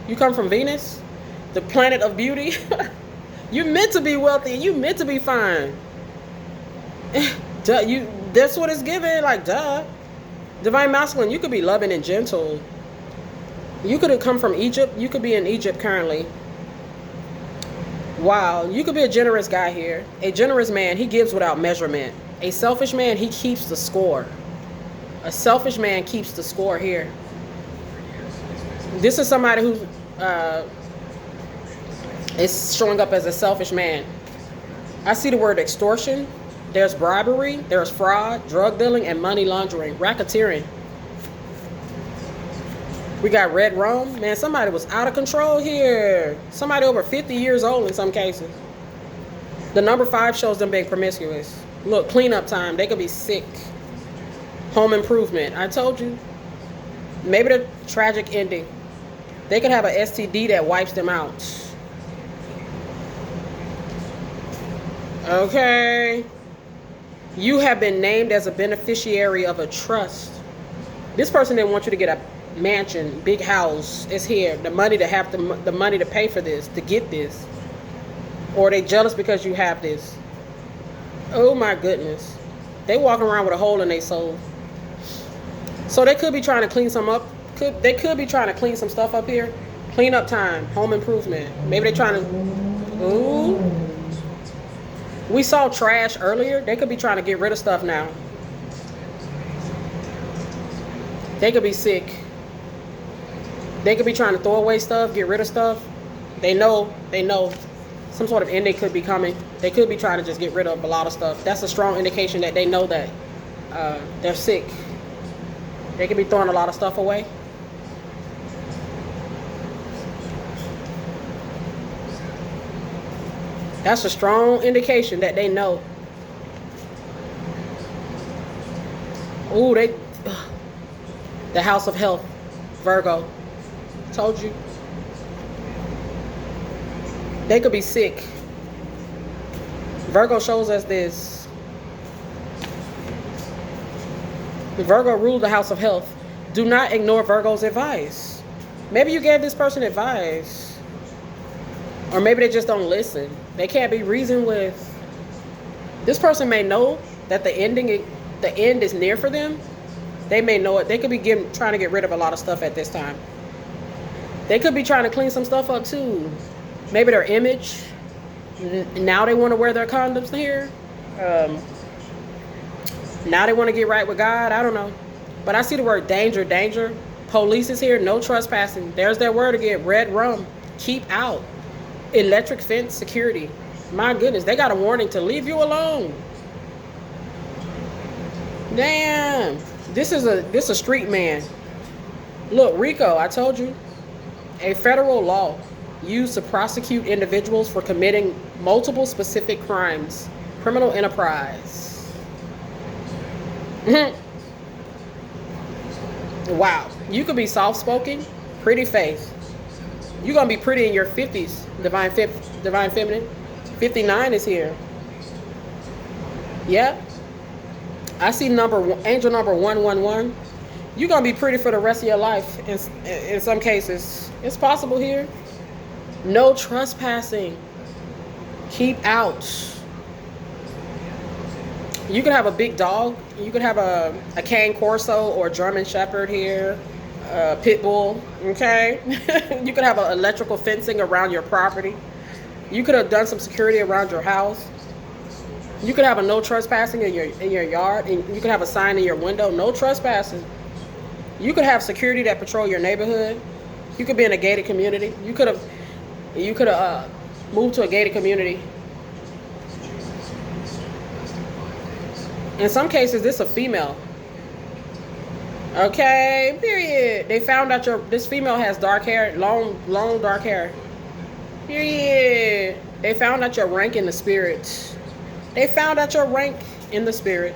You come from Venus, the planet of beauty. You're meant to be wealthy. You meant to be fine. That's what it's given. Like, duh. Divine masculine. You could be loving and gentle. You could have come from Egypt. You could be in Egypt currently. Wow. You could be a generous guy here. A generous man. He gives without measurement. A selfish man. He keeps the score. A selfish man keeps the score here. This is somebody who is showing up as a selfish man. I see the word extortion. There's bribery. There's fraud, drug dealing, and money laundering. Racketeering. We got red rum. Man, somebody was out of control here. Somebody over 50 years old in some cases. The number 5 shows them being promiscuous. Look, cleanup time. They could be sick. Home improvement. I told you. Maybe the tragic ending. They could have an STD that wipes them out. Okay. You have been named as a beneficiary of a trust. This person didn't want you to get mansion, big house is here. The money to have the money to pay for this, to get this. Or they jealous because you have this. Oh my goodness. They walking around with a hole in their soul. So they could be trying to clean some up. They could be trying to clean some stuff up here. Clean up time, home improvement. Maybe they're trying to, ooh. We saw trash earlier. They could be trying to get rid of stuff now. They could be sick. They could be trying to throw away stuff, get rid of stuff. They know some sort of ending could be coming. They could be trying to just get rid of a lot of stuff. That's a strong indication that they know that they're sick. They could be throwing a lot of stuff away. That's a strong indication that they know. Ooh, the House of Health, Virgo. Told you. They could be sick. Virgo shows us this. Virgo ruled the House of Health. Do not ignore Virgo's advice. Maybe you gave this person advice. Or maybe they just don't listen. They can't be reasoned with. This person may know that the end is near for them. They may know it. They could be trying to get rid of a lot of stuff at this time. They could be trying to clean some stuff up too. Maybe their image. Now they want to wear their condoms here. Now they want to get right with God. I don't know. But I see the word danger, danger. Police is here. No trespassing. There's that word again. Red rum. Keep out. Electric fence, security. My goodness. They got a warning to leave you alone. Damn. This is a street man. Look, RICO, I told you. A federal law used to prosecute individuals for committing multiple specific crimes. Criminal enterprise. Wow. You could be soft-spoken, pretty face. You're going to be pretty in your 50s, divine feminine. 59 is here. Yeah. I see angel number 111. You're going to be pretty for the rest of your life in some cases. It's possible here. No trespassing. Keep out. You could have a big dog. You could have a cane corso or a German shepherd here. Pit bull. Okay. You could have electrical fencing around your property. You could have done some security around your house. You could have a no trespassing in your yard, and you could have a sign in your window, no trespassing. You could have security that patrol your neighborhood. You could be in a gated community. You could have moved to a gated community. In some cases, this is a female. Okay, period. They found out this female has dark hair, long dark hair. Period. They found out your rank in the spirit. They found out your rank in the spirit.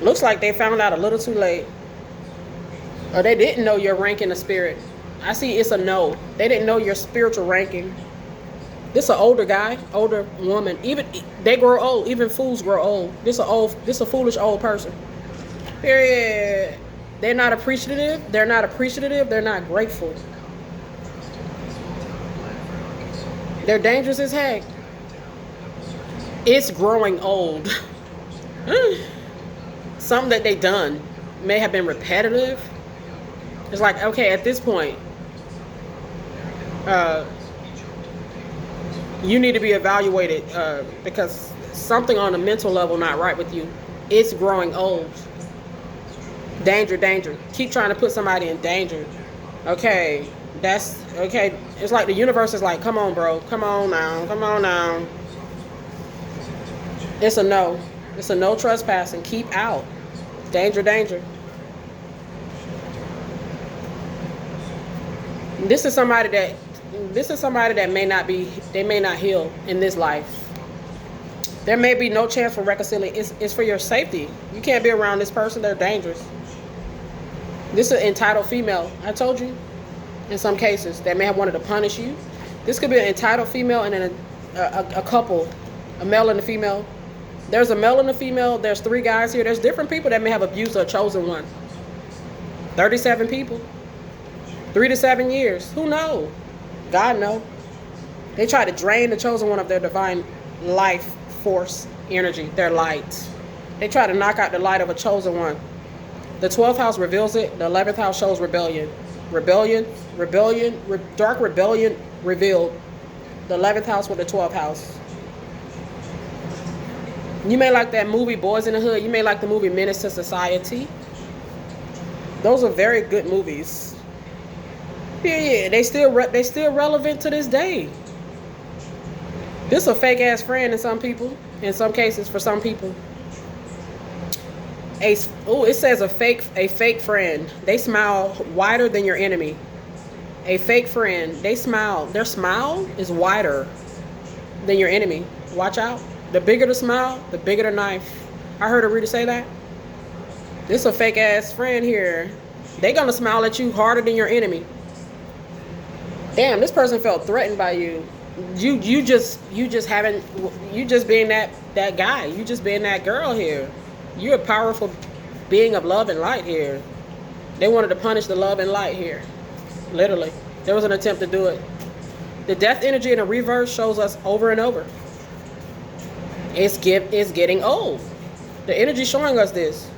Looks like they found out a little too late. Or they didn't know your rank in the spirit. I see it's a no. They didn't know your spiritual ranking. This an older guy, older woman. Even they grow old. Even fools grow old. This a foolish old person. Period. They're not appreciative. They're not appreciative. They're not grateful. They're dangerous as heck. It's growing old. Something that they done may have been repetitive. It's like, okay, at this point, you need to be evaluated because something on a mental level not right with you. It's growing old. Danger, danger. Keep trying to put somebody in danger. Okay, that's okay. It's like the universe is like, come on, bro. Come on now. Come on now. It's a no. It's a no trespassing. Keep out. Danger, danger. This is somebody that may not heal in this life. There may be no chance for reconciliation. It's for your safety. You can't be around this person. They're dangerous. This is an entitled female. I told you. In some cases, they may have wanted to punish you. This could be an entitled female and then a couple, a male and a female. There's a male and a female. There's 3 guys here. There's different people that may have abused a chosen one. 37 people. 3 to 7 years. Who knows? God knows. They try to drain the chosen one of their divine life force energy, their light. They try to knock out the light of a chosen one. The 12th house reveals it. The 11th house shows rebellion. Dark rebellion revealed. The 11th house with the 12th house. You may like that movie Boys in the Hood. You may like the movie Menace to Society. Those are very good movies. Yeah, they still relevant to this day. This is a fake ass friend in some people. In some cases, for some people. It says a fake friend. They smile wider than your enemy. A fake friend. They smile. Their smile is wider than your enemy. Watch out. The bigger the smile, the bigger the knife. I heard a reader say that. This is a fake ass friend here. They gonna smile at you harder than your enemy. Damn, this person felt threatened by you. You just being that guy. You just being that girl here. You're a powerful being of love and light here. They wanted to punish the love and light here. Literally. There was an attempt to do it. The death energy in a reverse shows us over and over. It's getting old. The energy showing us this.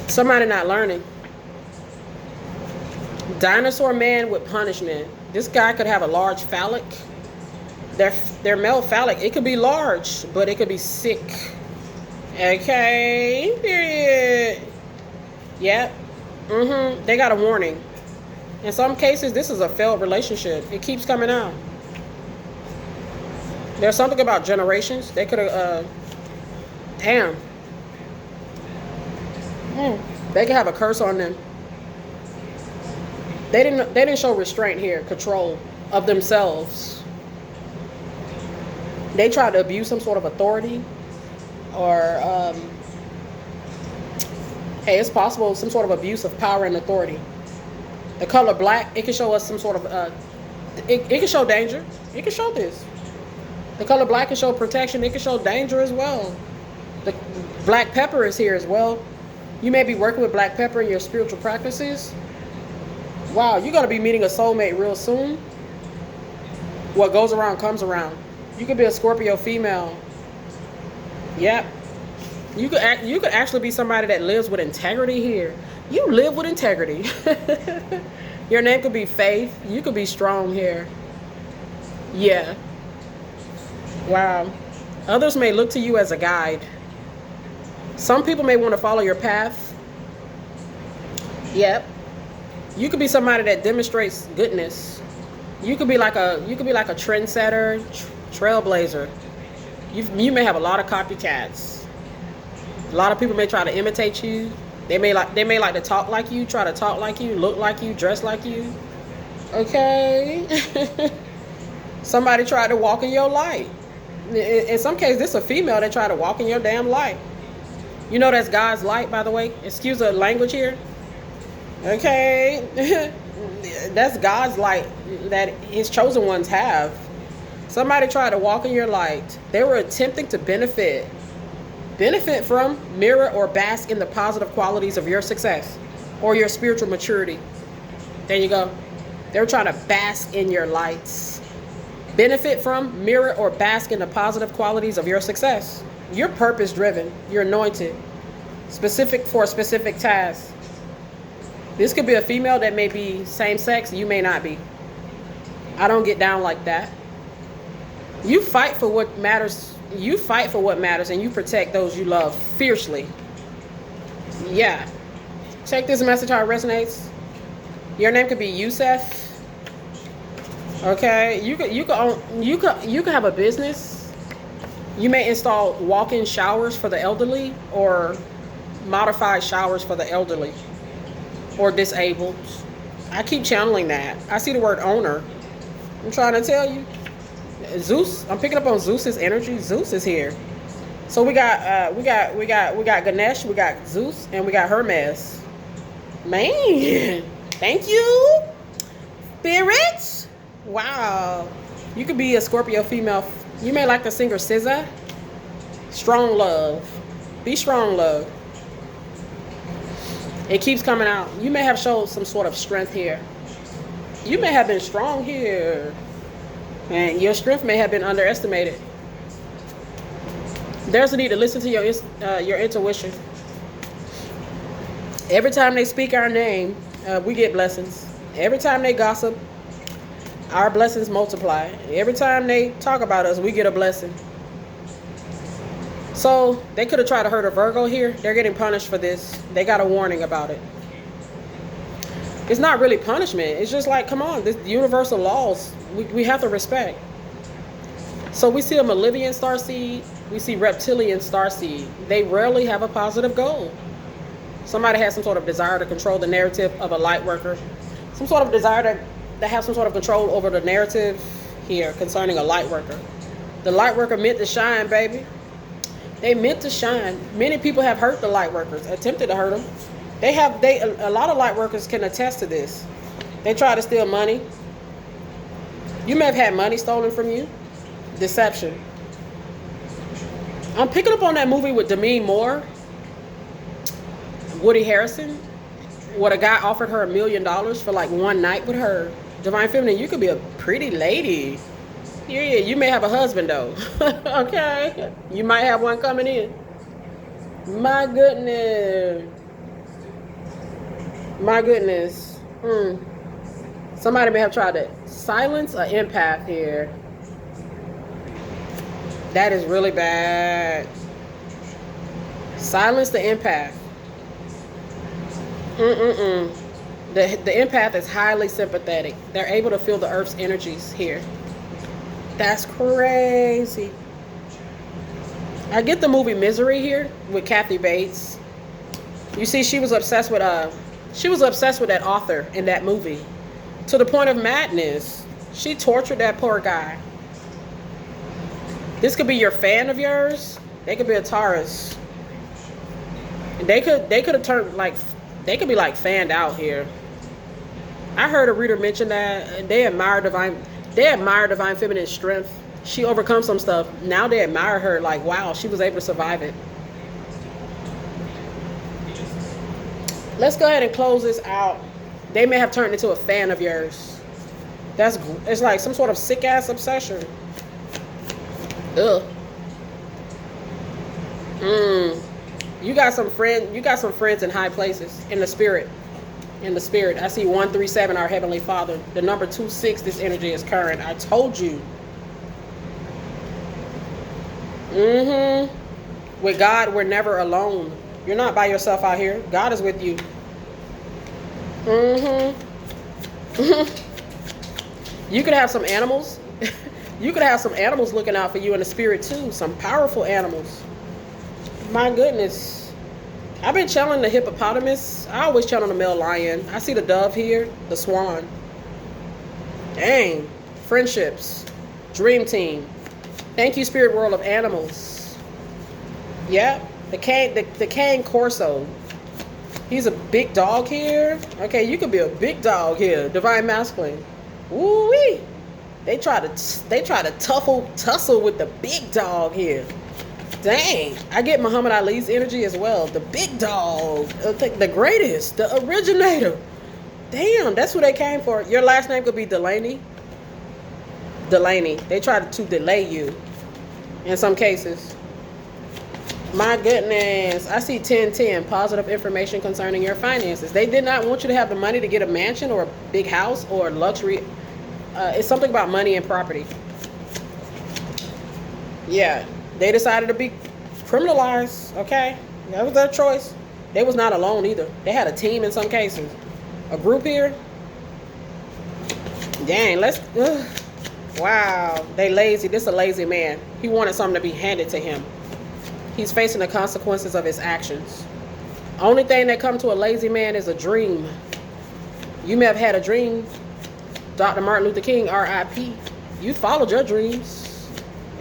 Somebody not learning. Dinosaur man with punishment. This guy could have a large phallic. Their male phallic, it could be large, but it could be sick. Okay, period. Yep. They got a warning. In some cases, this is a failed relationship. It keeps coming out. There's something about generations. They could have, damn. They could have a curse on them. They didn't show restraint here, control of themselves. They tried to abuse some sort of authority, or hey, it's possible some sort of abuse of power and authority. The color black, it can show us some sort of it can show danger. It can show this. The color black can show protection. It can show danger as well. The black pepper is here as well. You may be working with black pepper in your spiritual practices. Wow, you're going to be meeting a soulmate real soon. What goes around comes around. You could be a Scorpio female. Yep. You could actually be somebody that lives with integrity here. You live with integrity. Your name could be Faith. You could be strong here. Yeah. Wow. Others may look to you as a guide. Some people may want to follow your path. Yep. You could be somebody that demonstrates goodness. You could be like a trendsetter, trailblazer. You may have a lot of copycats. A lot of people may try to imitate you. They may like to talk like you, try to talk like you, look like you, dress like you. Okay. Somebody tried to walk in your light. In some cases, this is a female that tried to walk in your damn light. You know that's God's light, by the way. Excuse the language here. Okay. That's God's light that his chosen ones have. Somebody tried to walk in your light. They were attempting to benefit from, mirror, or bask in the positive qualities of your success or your spiritual maturity. There you go. They were trying to bask in your lights. Benefit from, mirror, or bask in the positive qualities of your success. You're purpose driven. You're anointed. Specific for a specific task. This could be a female that may be same sex. You may not be. I don't get down like that. You fight for what matters. You fight for what matters, and you protect those you love fiercely. Yeah. Check this message how it resonates. Your name could be Yusef. Okay. You could have a business. You may install walk-in showers for the elderly, or modified showers for the elderly or disabled. I keep channeling that. I see the word owner. I'm trying to tell you. Zeus, I'm picking up on Zeus's energy. Zeus is here. So we got Ganesh, we got Zeus, and we got Hermes. Man, thank you, Spirit. Wow. You could be a Scorpio female. You may like the singer SZA. Strong love. Be strong, love. It keeps coming out. You may have showed some sort of strength here. You may have been strong here. And your strength may have been underestimated. There's a need to listen to your intuition. Every time they speak our name, we get blessings. Every time they gossip, our blessings multiply. Every time they talk about us, we get a blessing. So they could have tried to hurt a Virgo here. They're getting punished for this. They got a warning about it. It's not really punishment. It's just like, come on, this universal laws we have to respect. So we see a Malivian starseed. We see reptilian starseed. They rarely have a positive goal. Somebody has some sort of desire to control the narrative of a light worker. Some sort of desire to have some sort of control over the narrative here concerning a light worker. The light worker meant to shine, baby. They meant to shine. Many people have hurt the light workers, attempted to hurt them. A lot of light workers can attest to this. They try to steal money. You may have had money stolen from you. Deception. I'm picking up on that movie with Demi Moore, Woody Harrelson, what a guy offered her $1 million for like one night with her. Divine Feminine, you could be a pretty lady. Yeah, you may have a husband though. Okay, you might have one coming in. My goodness. My goodness. Somebody may have tried to silence an empath here. That is really bad. Silence the empath. The empath is highly sympathetic. They're able to feel the earth's energies here. That's crazy. I get the movie Misery here with Kathy Bates. You see, she was obsessed with that author in that movie to the point of madness. She tortured that poor guy. This could be your fan of yours. They could be a Taurus. They could have turned like, they could be like fanned out here. I heard a reader mention that they admire divine feminine's strength. She overcomes some stuff. Now they admire her, like, wow, she was able to survive it. Let's go ahead and close this out. They may have turned into a fan of yours. It's like some sort of sick ass obsession. Ugh. You got some friends in high places in the spirit. I see 137, our Heavenly Father. The number 26, this energy is current. I told you. With God, we're never alone. You're not by yourself out here. God is with you. You could have some animals. You could have some animals looking out for you in the spirit too. Some powerful animals. My goodness. I've been channeling the hippopotamus. I always channel the male lion. I see the dove here, the swan. Dang. Friendships. Dream team. Thank you, spirit world of animals. Yep. The cane corso. He's a big dog here. Okay, you could be a big dog here. Divine masculine. Woo-wee. They try to tussle with the big dog here. Dang, I get Muhammad Ali's energy as well. The big dog, the greatest, the originator. Damn, that's who they came for. Your last name could be Delaney. Delaney. They tried to delay you in some cases. My goodness. I see 1010, positive information concerning your finances. They did not want you to have the money to get a mansion or a big house or luxury. It's something about money and property. Yeah. They decided to be criminalized, okay? That was their choice. They was not alone either. They had a team in some cases. A group here. Dang, wow, they lazy. This is a lazy man. He wanted something to be handed to him. He's facing the consequences of his actions. Only thing that comes to a lazy man is a dream. You may have had a dream. Dr. Martin Luther King, R.I.P. You followed your dreams.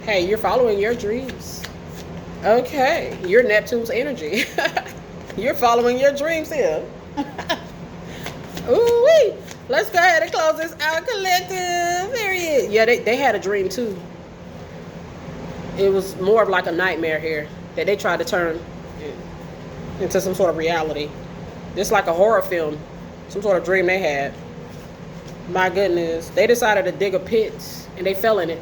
Hey, you're following your dreams. Okay, you're Neptune's energy. You're following your dreams here. Ooh-wee. Let's go ahead and close this out, collective. Period. Yeah, they had a dream too. It was more of like a nightmare here that they tried to turn into some sort of reality. It's like a horror film. Some sort of dream they had. My goodness. They decided to dig a pit and they fell in it.